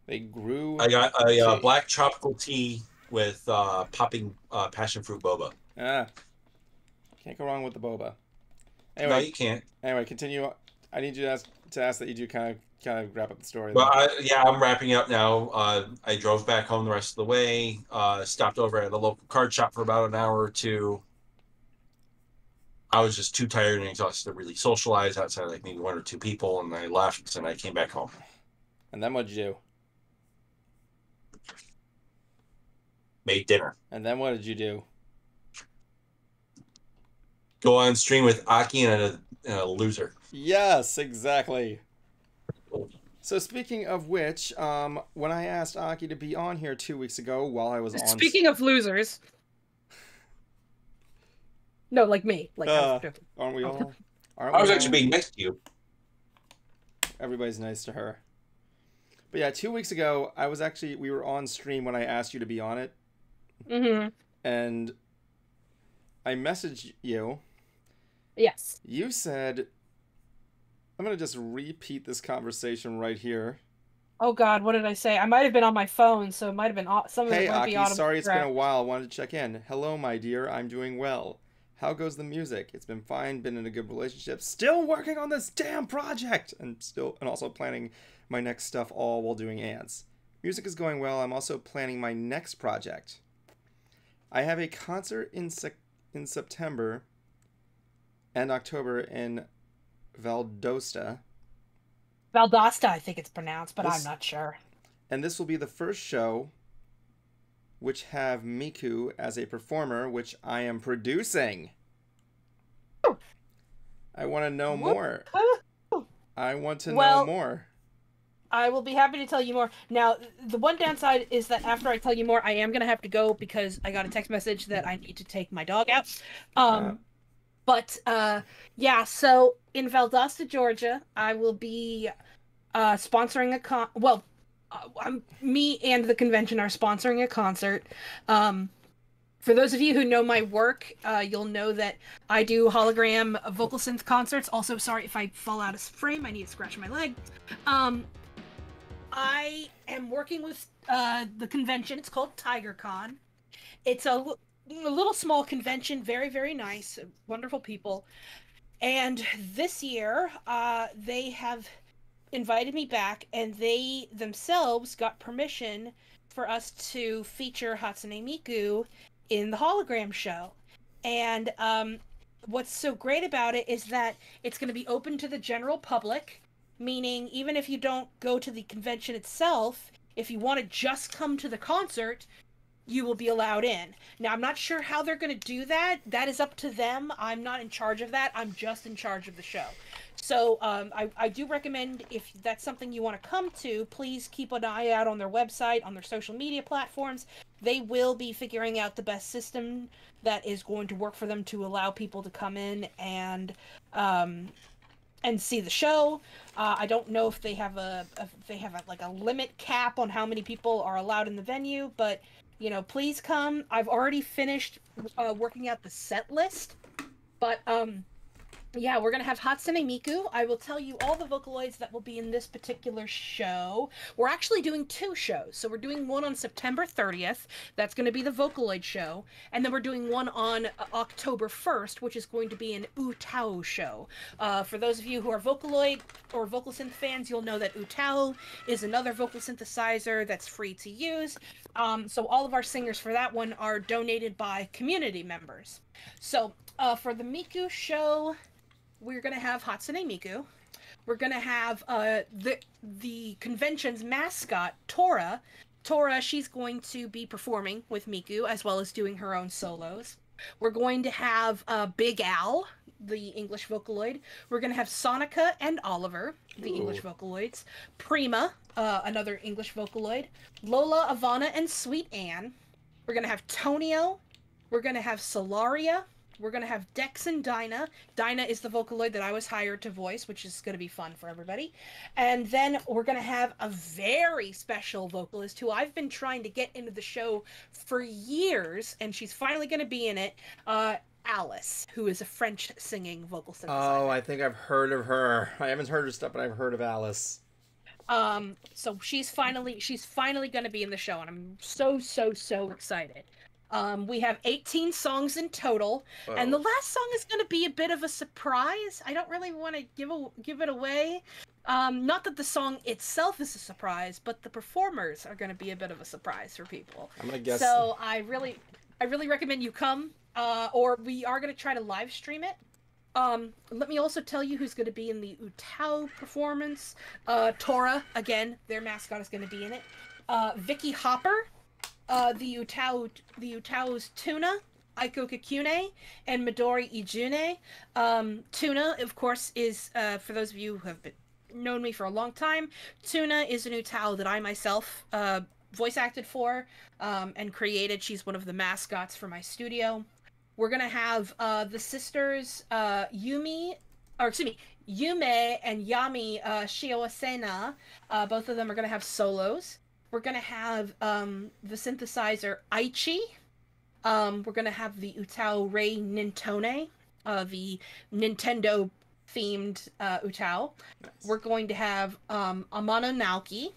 They grew. I got a black tropical tea with popping passion fruit boba. Can't go wrong with the boba. Anyway, no, you can't. Anyway, continue. I need you to ask that you do kind of wrap up the story. Well, I'm wrapping up now. I drove back home the rest of the way. Stopped over at the local card shop for about an hour or two. I was just too tired and exhausted to really socialize outside like maybe one or two people, and I left and I came back home. And then what'd you do? Made dinner. And then what did you do? Go on stream with Aki and a loser. Yes, exactly. So speaking of which, when I asked Aki to be on here 2 weeks ago while I was on... Speaking of losers... No, like me. Like aren't we all? I was actually being nice to you. Everybody's nice to her. But yeah, 2 weeks ago, we were on stream when I asked you to be on it. Mm-hmm. And I messaged you. Yes. You said, I'm going to just repeat this conversation right here. Oh God, what did I say? I might have been on my phone, so it might have been some of it might be Aki, sorry it's been a while. I wanted to check in. Hello, my dear. I'm doing well. How goes the music? It's been fine, been in a good relationship, still working on this damn project, and also planning my next stuff all while doing ads. Music is going well. I'm also planning my next project. I have a concert in September and October in Valdosta. Valdosta, I think it's pronounced, but I'm not sure. And this will be the first show which have Miku as a performer, which I am producing. I want to know more. I want to know more. I will be happy to tell you more. Now, the one downside is that after I tell you more, I am going to have to go because I got a text message that I need to take my dog out. Yeah, so in Valdosta, Georgia, I will be sponsoring me and the convention are sponsoring a concert. For those of you who know my work, you'll know that I do hologram vocal synth concerts. Also, sorry if I fall out of frame. I need to scratch my leg. I am working with the convention. It's called TigerCon. It's a little small convention, very, very nice, wonderful people. And this year, they have invited me back, and they themselves got permission for us to feature Hatsune Miku in the hologram show. And what's so great about it is that it's going to be open to the general public, meaning even if you don't go to the convention itself, if you want to just come to the concert, you will be allowed in. Now, I'm not sure how they're going to do that. That is up to them. I'm not in charge of that. I'm just in charge of the show. So I do recommend, if that's something you want to come to, please keep an eye out on their website, on their social media platforms. They will be figuring out the best system that is going to work for them to allow people to come in and see the show. I don't know if they have a limit cap on how many people are allowed in the venue, but you know, please come. I've already finished working out the set list, but yeah, we're gonna have Hatsune Miku. I will tell you all the Vocaloids that will be in this particular show. We're actually doing 2 shows. So we're doing one on September 30th. That's going to be the Vocaloid show. And then we're doing one on October 1st, which is going to be an Utao show. For those of you who are Vocaloid or vocal synth fans, you'll know that Utao is another vocal synthesizer that's free to use. So all of our singers for that one are donated by community members. So for the Miku show, we're going to have Hatsune Miku. We're going to have the convention's mascot, Tora. Tora, she's going to be performing with Miku, as well as doing her own solos. We're going to have Big Al, the English Vocaloid. We're going to have Sonica and Oliver, the English Vocaloids. Prima, another English Vocaloid. Lola, Ivana, and Sweet Anne. We're going to have Tonio. We're going to have Solaria. We're going to have Dex and Dinah. Dinah is the Vocaloid that I was hired to voice, which is going to be fun for everybody. And then we're going to have a very special vocalist who I've been trying to get into the show for years, and she's finally going to be in it, Alice, who is a French singing vocal synthesizer. Oh, I think I've heard of her. I haven't heard her stuff, but I've heard of Alice. So she's finally going to be in the show, and I'm so excited. We have 18 songs in total, and the last song is going to be a bit of a surprise. I don't really want to give it away. Not that the song itself is a surprise, but the performers are going to be a bit of a surprise for people. I'm going to guess. So I really recommend you come, or we are going to try to live stream it. Let me also tell you who's going to be in the Utao performance. Tora, again, their mascot is going to be in it. Vicky Hopper. The Utao's Tuna, Aiko Kakune, and Midori Ijune. Tuna, of course, is, for those of you who have known me for a long time, Tuna is an Utao that I myself voice acted for and created. She's one of the mascots for my studio. We're going to have the sisters Yume and Yami Shiosena. Both of them are going to have solos. We're going to have the synthesizer Aichi. We're going to have the Utao Rei Nintone, the Nintendo-themed Utao. Nice. We're going to have Amano Naoki.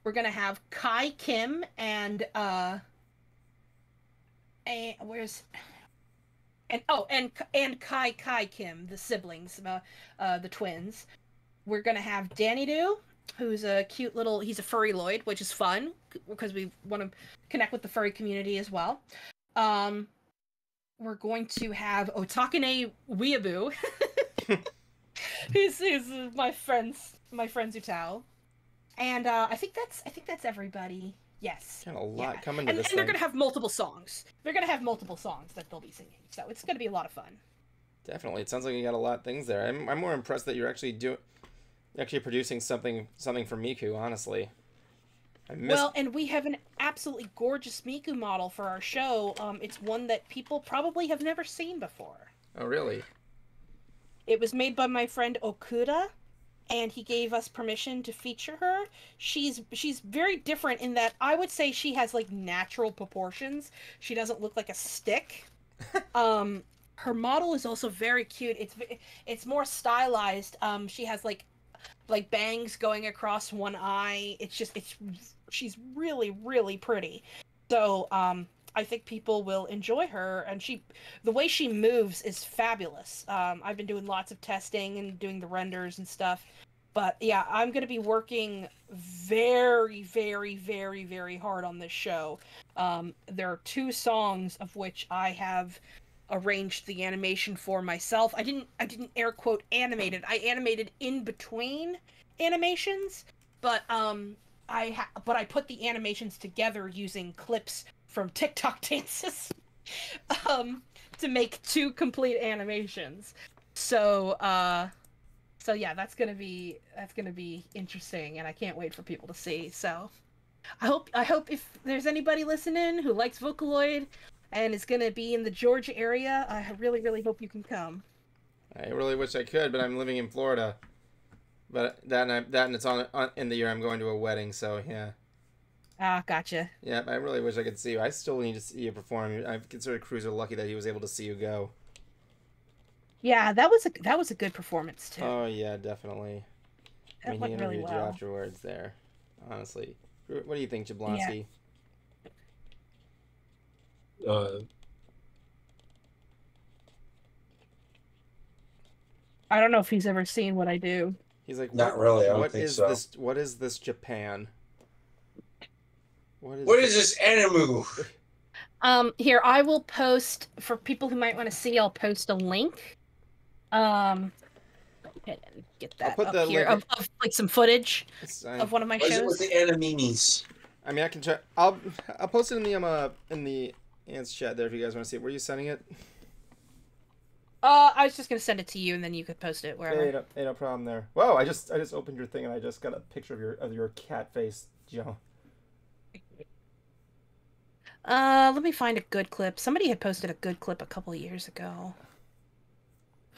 We're going to have Kai Kim and Kai Kim, the siblings, the twins. We're going to have Danny Do, who's a cute little, he's a furry-loid, which is fun, because we want to connect with the furry community as well. We're going to have Otakane Weeaboo, who's my friend's Utao. And I think that's everybody. Yes. Got a lot coming to this thing. And they're going to have multiple songs. They're going to have multiple songs that they'll be singing, so it's going to be a lot of fun. Definitely. It sounds like you got a lot of things there. I'm more impressed that you're actually producing something for Miku, honestly. Well, and we have an absolutely gorgeous Miku model for our show. It's one that people probably have never seen before. Oh, really? It was made by my friend Okuda, and he gave us permission to feature her. She's very different in that I would say she has, like, natural proportions. She doesn't look like a stick. Her model is also very cute. It's more stylized. She has, like bangs going across one eye. She's really, really pretty. So, I think people will enjoy her, and the way she moves is fabulous. I've been doing lots of testing and doing the renders and stuff, But yeah, I'm going to be working very, very, very, very hard on this show. There are 2 songs of which I have arranged the animation for myself. I didn't air quote animated. I animated in between animations, but I put the animations together using clips from TikTok dances to make 2 complete animations. So yeah, that's gonna be interesting, and I can't wait for people to see. So I hope if there's anybody listening who likes Vocaloid and is gonna be in the Georgia area, I really, really hope you can come. I really wish I could, but I'm living in Florida. But and it's on in the year I'm going to a wedding, so yeah. Ah, gotcha. Yeah, I really wish I could see you. I still need to see you perform. I consider Cruiser lucky that he was able to see you go. Yeah, that was a good performance too. Oh yeah, definitely. That he went really interviewed you well. afterwards there. Honestly, what do you think, Jablonski? I don't know if he's ever seen what I do. He's like, not really. I don't what think is so. this? What is this Japan? What is this animu? Here, I will post, for people who might want to see, I'll post a link. Get that up here of like some footage of one of my shows. What is it with the animemes? I mean, I can try. I'll post it in the Ants chat there if you guys want to see it. Were you sending it? I was just gonna send it to you, and then you could post it wherever. Hey, no problem there. Whoa! I just opened your thing, and I just got a picture of your cat face, Joe. Let me find a good clip. Somebody had posted a good clip a couple of years ago.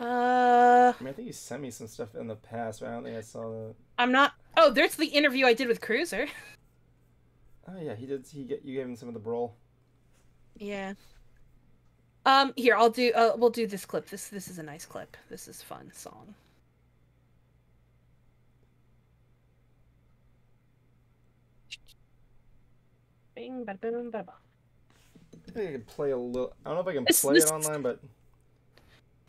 I mean, I think you sent me some stuff in the past, but I don't think I saw that. I'm not. Oh, there's the interview I did with Cruiser. Oh yeah, he did. You gave him some of the brol. Yeah. Here, I'll do. We'll do this clip. This is a nice clip. This is a fun song. Bing, ba boom, ba ba. I think I can play a little. I don't know if I can play it online, but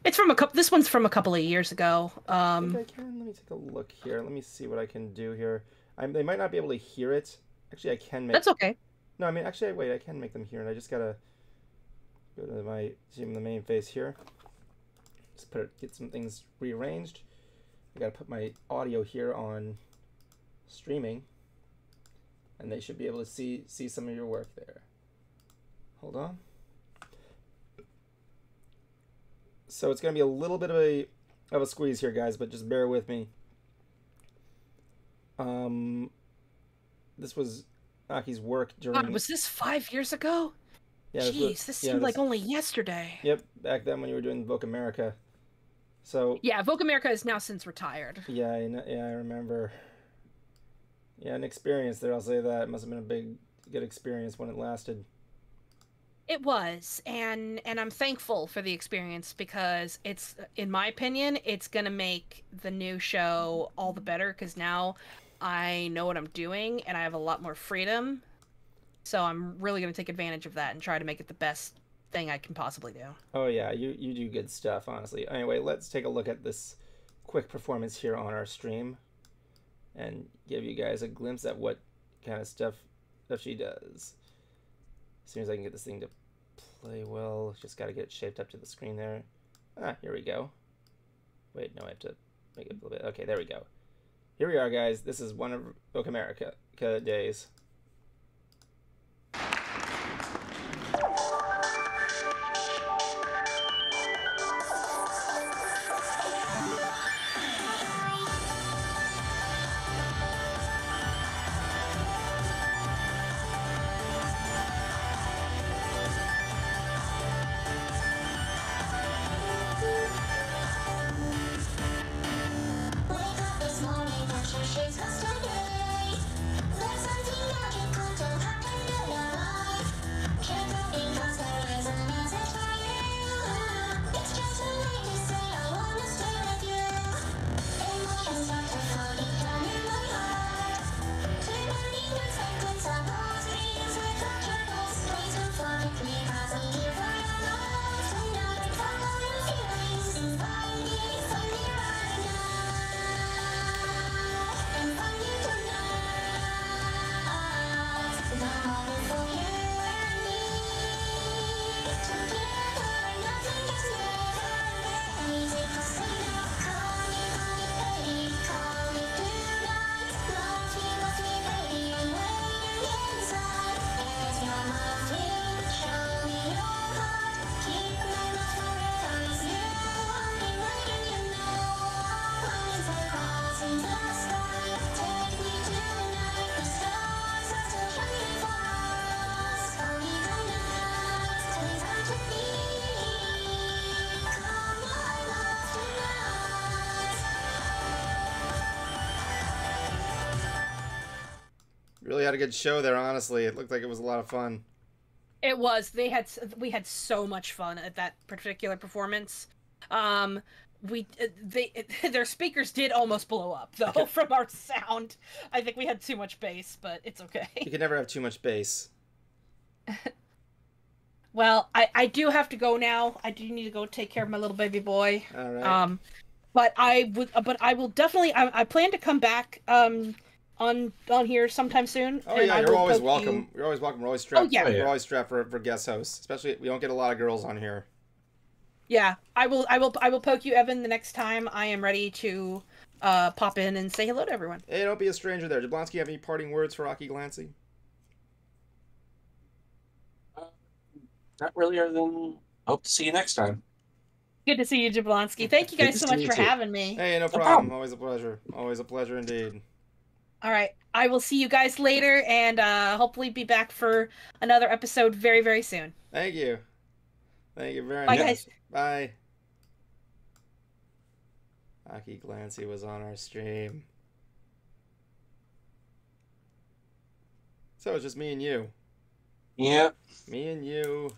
it's from a couple. This one's from a couple of years ago. I think I can. Let me take a look here. Let me see what I can do here. They might not be able to hear it. Actually, I can make. That's okay. No, I mean, actually, wait. I can make them hear it. I just gotta go to the main face here. Just get some things rearranged. I gotta put my audio here on streaming, and they should be able to see some of your work there. Hold on. So it's gonna be a little bit of a squeeze here, guys, but just bear with me. This was Aki's work during. God, was this 5 years ago? Yeah. Jeez, this seemed like only yesterday. Yep, back then when you were doing Voc America. So. Yeah, Voc America is now since retired. Yeah, I remember. Yeah, an experience there. I'll say that. It must have been a good experience when it lasted. It was, and I'm thankful for the experience because it's, in my opinion, it's gonna make the new show all the better because now I know what I'm doing and I have a lot more freedom. So I'm really gonna take advantage of that and try to make it the best thing I can possibly do. Oh yeah, you do good stuff, honestly. Anyway, let's take a look at this quick performance here on our stream and give you guys a glimpse at what kind of stuff she does. As soon as I can get this thing to play well, just got to get it shaped up to the screen there. Ah, here we go. Wait, no, I have to make it a little bit. Okay, there we go. Here we are, guys. This is one of Voc America days. really had a good show there, honestly. It looked like it was a lot of fun. It was. We had so much fun at that particular performance. Their speakers did almost blow up though from our sound. I think we had too much bass, but it's okay. You can never have too much bass. Well, I do have to go now. I do need to go take care of my little baby boy. All right. But I will definitely. I plan to come back on here sometime soon. Oh yeah, you're always welcome. You're always welcome. We're always strapped. Oh, yeah. We're always strapped for guest hosts. Especially we don't get a lot of girls on here. Yeah, I will poke you, Evan, the next time I am ready to pop in and say hello to everyone. Hey, don't be a stranger there. Jablonski, have any parting words for Aki Glancy? Not really, other than hope to see you next time. Good to see you, Jablonski. Thank you guys so much for having me. Hey, no problem. Always a pleasure. Always a pleasure indeed. All right. I will see you guys later and hopefully be back for another episode very, very soon. Thank you. Thank you very much. much. Bye, guys. Bye. Aki Glancy was on our stream. So it's just me and you. Yeah. Me and you.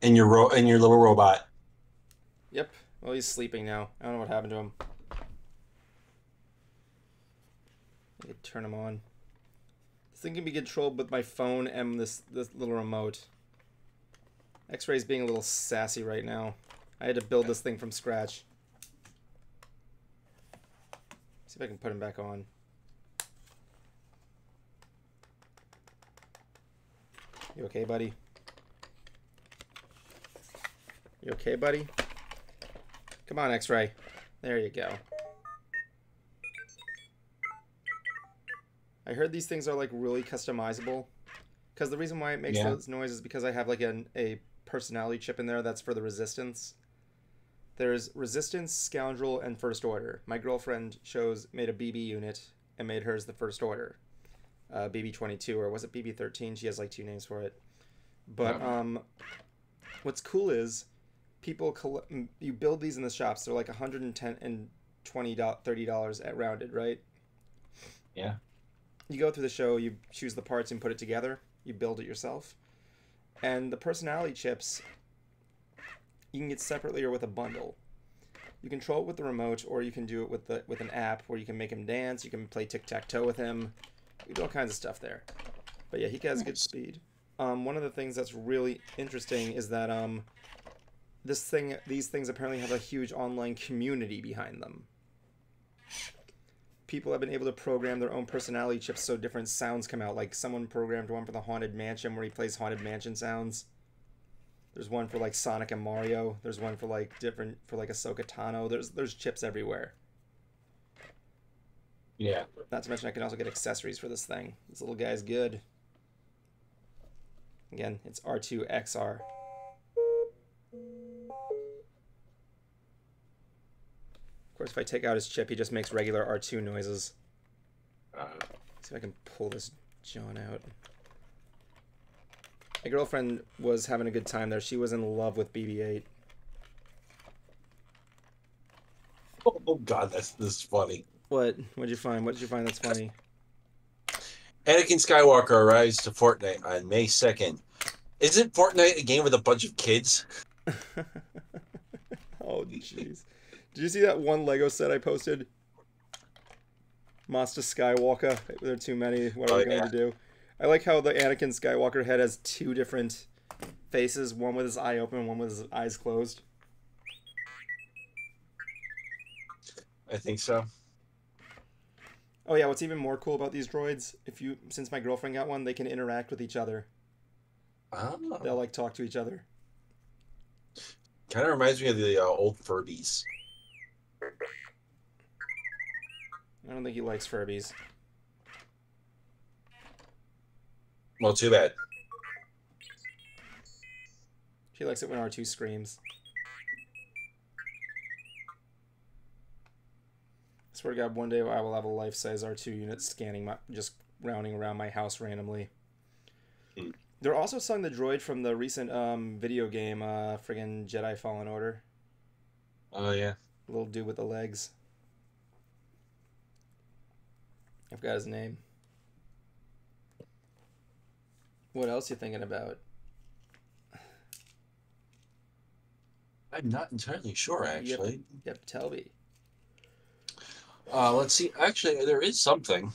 And your little robot. Yep. Well, he's sleeping now. I don't know what happened to him. I could turn him on. This thing can be controlled with my phone and this little remote. X-Ray's being a little sassy right now. I had to build this thing from scratch. See if I can put him back on. You okay, buddy? You okay, buddy? Come on, X-Ray. There you go. I heard these things are like really customizable. Because the reason why it makes those noises is because I have like a personality chip in there that's for the resistance. There's resistance, scoundrel, and first order. My girlfriend made a BB unit and made hers the first order. BB22, or was it BB13? She has like 2 names for it. But what's cool is you build these in the shops. They're like $110 and $30 at rounded, right? Yeah. You go through the show, you choose the parts and put it together. You build it yourself. And the personality chips, you can get separately or with a bundle. You control it with the remote, or you can do it with an app where you can make him dance. You can play tic-tac-toe with him. You do all kinds of stuff there. But yeah, he has good speed. One of the things that's really interesting is that these things apparently have a huge online community behind them. People have been able to program their own personality chips so different sounds come out. Like someone programmed one for the Haunted Mansion where he plays Haunted Mansion sounds. There's one for like Sonic and Mario. There's one for like Ahsoka Tano. There's chips everywhere. Yeah. Not to mention I can also get accessories for this thing. This little guy's good. Again, it's R2XR. Of course, if I take out his chip, he just makes regular R2 noises. See if I can pull this John out. My girlfriend was having a good time there. She was in love with BB-8. Oh God, this is funny. What? What'd you find? What did you find that's funny? Anakin Skywalker arrives to Fortnite on May 2nd. Isn't Fortnite a game with a bunch of kids? Oh, jeez. Did you see that one Lego set I posted? Master Skywalker. There are too many. What are we going to do? I like how the Anakin Skywalker head has 2 different faces. One with his eye open and one with his eyes closed. I think so. Oh yeah, what's even more cool about these droids, since my girlfriend got one, they can interact with each other. Oh. They'll like talk to each other. Kind of reminds me of the old Furbies. I don't think he likes Furbies. Well, too bad. She likes it when R2 screams. I swear to God, one day I will have a life-size R2 unit scanning just rounding around my house randomly. They're also selling the droid from the recent video game, friggin' Jedi Fallen Order. Oh, yeah. Little dude with the legs. I forgot his name. What else you thinking about? I'm not entirely sure, actually. Yep, tell me. Let's see. Actually, there is something.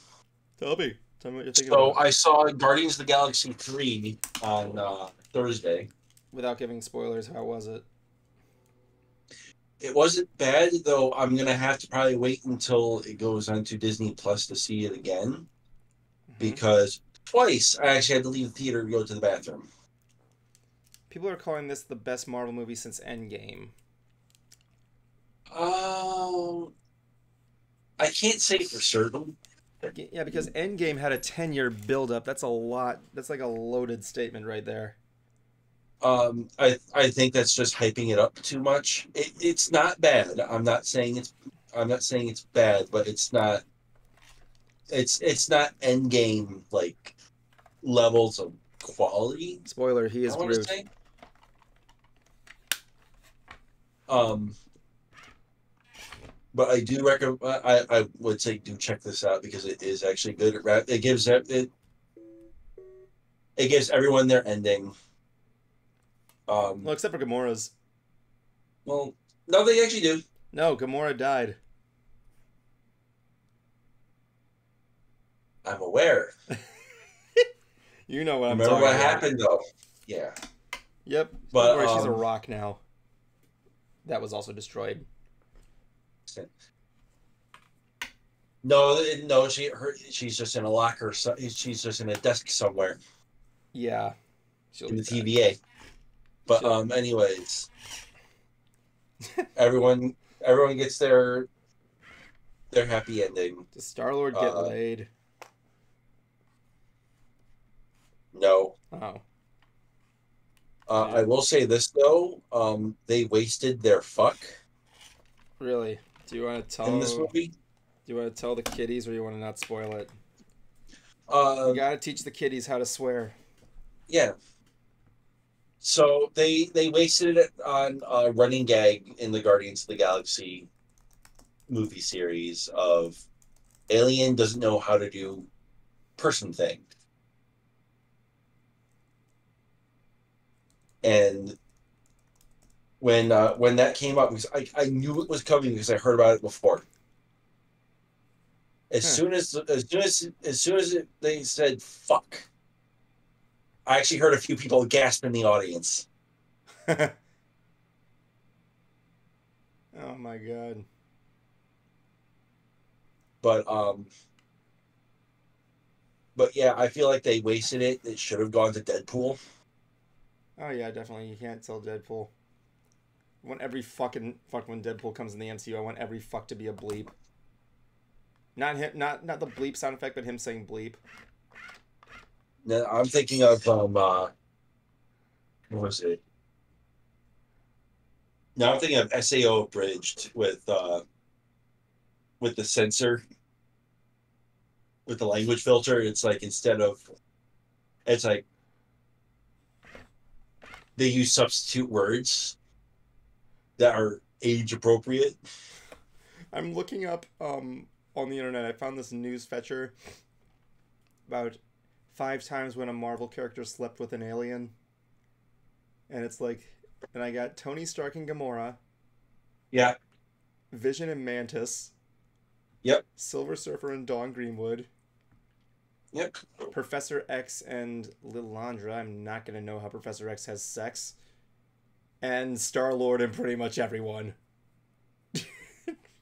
Tell me what you're thinking So about. I saw Guardians of the Galaxy 3 on Thursday. Without giving spoilers, how was it? It wasn't bad, though. I'm going to have to probably wait until it goes onto Disney Plus to see it again. Because twice I actually had to leave the theater to go to the bathroom. People are calling this the best Marvel movie since Endgame. I can't say for certain. Yeah, because Endgame had a 10-year build-up. That's a lot. That's like a loaded statement right there. I think that's just hyping it up too much. It's not bad. I'm not saying it's bad, but it's not Endgame like levels of quality. Spoiler: he is Groot. But I do recommend. I would say do check this out because it is actually good. It gives everyone their ending. Well, except for Gamora's. Well, no, they actually do. No, Gamora died. I'm aware. You know what I'm Remember talking what about. happened though? Yeah. Yep. But don't worry, she's a rock now. That was also destroyed. No, she's just in a locker. She's just in a desk somewhere. Yeah. In the TVA. But anyways, everyone gets their happy ending. Does Star-Lord get laid? No. Oh. I will say this though. They wasted their fuck. Really? Do you want to tell in this movie? Do you want to tell the kiddies, or you want to not spoil it? You gotta teach the kiddies how to swear. Yeah. So they wasted it on a running gag in the Guardians of the Galaxy movie series of alien doesn't know how to do person thing. And when that came up, because I knew it was coming because I heard about it before. As soon as they said fuck, I actually heard a few people gasp in the audience. Oh my god. But yeah, I feel like they wasted it. It should have gone to Deadpool. Oh yeah, definitely. You can't tell Deadpool. I want every fucking fuck when Deadpool comes in the MCU. I want every fuck to be a bleep. Not him, not the bleep sound effect, but him saying bleep. No, I'm thinking of what was it? No, I'm thinking of SAO abridged with the censor, with the language filter. It's like it's like they use substitute words that are age appropriate. I'm looking up on the internet. I found this news fetcher about 5 times when a Marvel character slept with an alien. And it's like, and I got Tony Stark and Gamora. Yeah. Vision and Mantis. Yep. Silver Surfer and Dawn Greenwood. Yep. Professor X and Lilandra. I'm not going to know how Professor X has sex. And Star-Lord and pretty much everyone.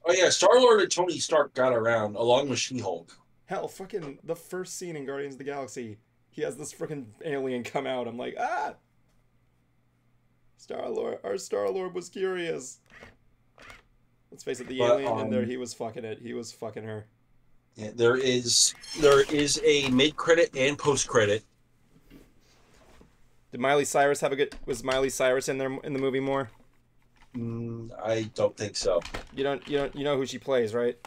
Oh yeah, Star-Lord and Tony Stark got around, along with She-Hulk. Hell, fucking the first scene in Guardians of the Galaxy, he has this freaking alien come out. I'm like, ah! Our Star-Lord was curious. Let's face it, the alien in there, he was fucking it. He was fucking her. Yeah, there is a mid-credit and post-credit. Did Miley Cyrus have a good... Was Miley Cyrus in there in the movie more? I don't think so. You know who she plays, right?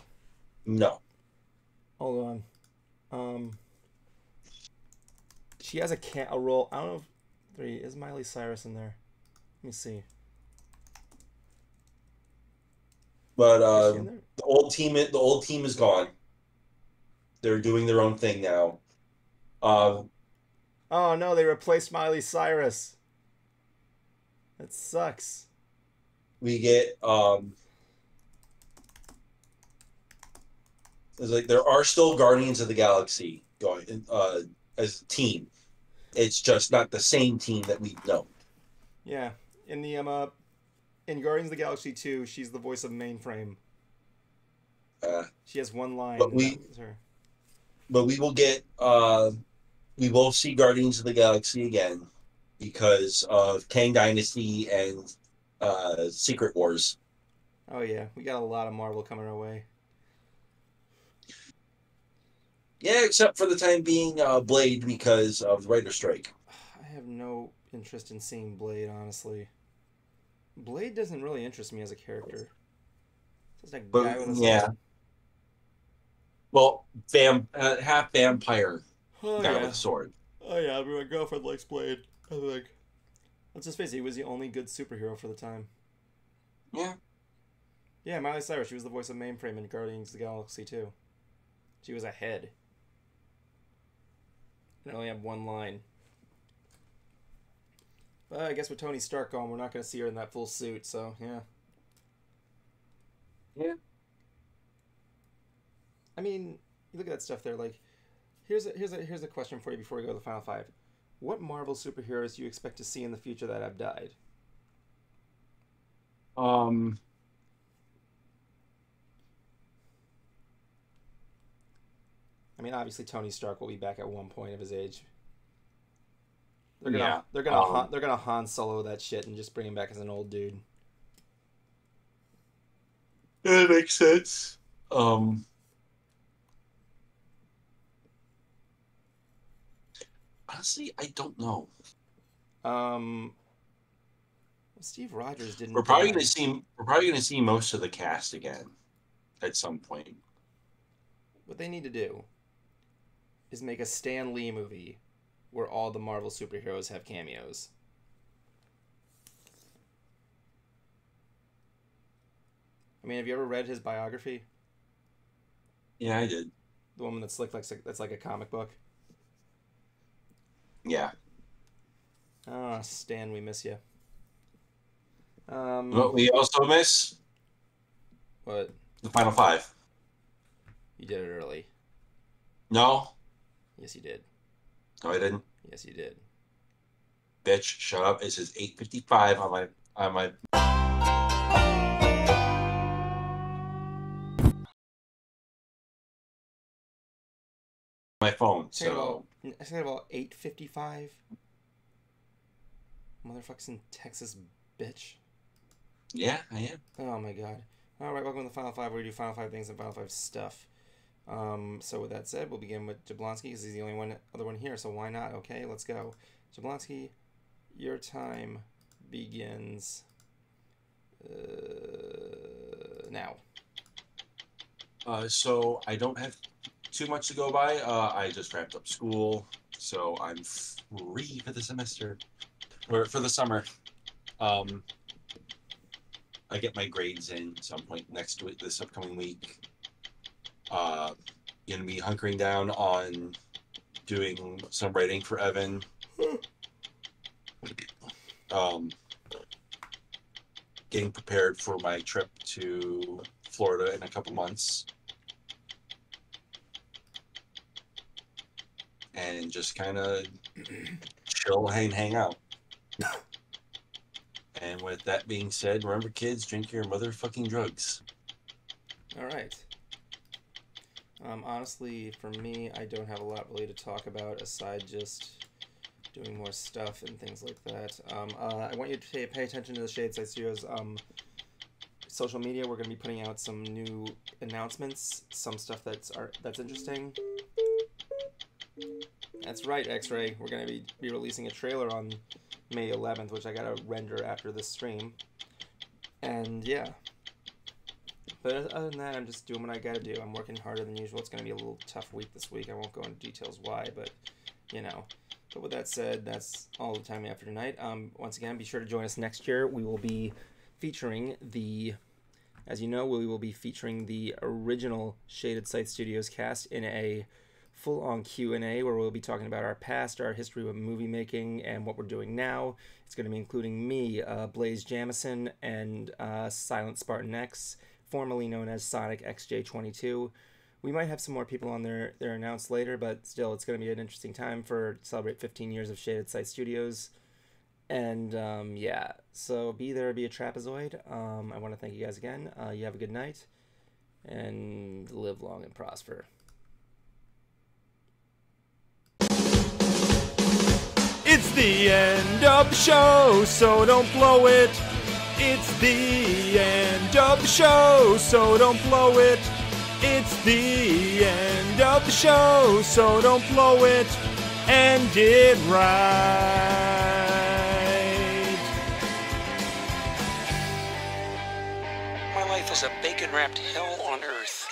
No. Hold on. She has a role. I don't know if is Miley Cyrus in there. Let me see. But the old team is gone. They're doing their own thing now. Oh no, they replaced Miley Cyrus. That sucks. We get it's like there are still Guardians of the Galaxy going as a team. It's just not the same team that we've known. Yeah, in the in Guardians of the Galaxy 2, she's the voice of Mainframe. She has one line. But we will get we will see Guardians of the Galaxy again because of Kang Dynasty and Secret Wars. Oh yeah, we got a lot of Marvel coming our way. Yeah, except for the time being, Blade because of the writer's strike. I have no interest in seeing Blade, honestly. Blade doesn't really interest me as a character. It's like guy with a sword. Well, half vampire guy with a sword. Oh yeah, my girlfriend likes Blade. I think. Let's just face it, he was the only good superhero for the time. Yeah. Yeah, Miley Cyrus. She was the voice of Mainframe in Guardians of the Galaxy 2. She was a head. And only had one line. But I guess with Tony Stark gone, we're not going to see her in that full suit. So yeah. Yeah. I mean, you look at that stuff there. Like, here's a question for you before we go to the final five. What Marvel superheroes do you expect to see in the future that have died? I mean, obviously Tony Stark will be back at one point of his age. They're gonna Han Solo that shit and just bring him back as an old dude. Yeah, that makes sense. Honestly, I don't know. Steve Rogers didn't. We're probably gonna see most of the cast again at some point. What they need to do is make a Stan Lee movie where all the Marvel superheroes have cameos. I mean, have you ever read his biography? Yeah, I did. The one that's like a comic book. Yeah. Ah, Stan, we miss you. What we also miss? What? The final five. You did it early. No. Yes, you did. No, I didn't. Yes, you did. Bitch, shut up. It says 8:55 on my. My phone. So I said about 8:55. Motherfucking Texas bitch. Yeah, I am. Oh my god. All right, welcome to the final five. Where we do final five things and final five stuff. So with that said, we'll begin with Jablonski because he's the only other one here. So why not? Okay, let's go. Jablonski, your time begins now. So I don't have too much to go by. I just wrapped up school, so I'm free for the semester or for the summer. I get my grades in some point next week, this upcoming week. Gonna be hunkering down on doing some writing for Evan. Getting prepared for my trip to Florida in a couple months. And just kind of chill and hang out. And with that being said, remember kids, drink your motherfucking drugs. All right. Honestly, for me, I don't have a lot really to talk about aside just doing more stuff and things like that. I want you to pay attention to the Shade Side Studios social media. We're going to be putting out some new announcements, some stuff that's interesting. That's right, X-Ray. We're going to be releasing a trailer on May 11th, which I got to render after this stream. And yeah. But other than that, I'm just doing what I got to do. I'm working harder than usual. It's going to be a little tough week this week. I won't go into details why, but, you know. But with that said, that's all the time we have for tonight. Once again, be sure to join us next year. We will be featuring as you know, we will be featuring the original Shaded Sight Studios cast in a full-on Q&A where we'll be talking about our past, our history with movie making, and what we're doing now. It's going to be including me, Blaze Jamison, and Silent Spartan X, formerly known as Sonic XJ22. We might have some more people on there. They're announced later, but still, it's going to be an interesting time to celebrate 15 years of Shaded Sight Studios. And, yeah, so be there, be a trapezoid. I want to thank you guys again. You have a good night, and live long and prosper. It's the end of the show, so don't blow it. It's the end of the show, so don't blow it. It's the end of the show, so don't blow it. End it right. My life is a bacon-wrapped hell on earth.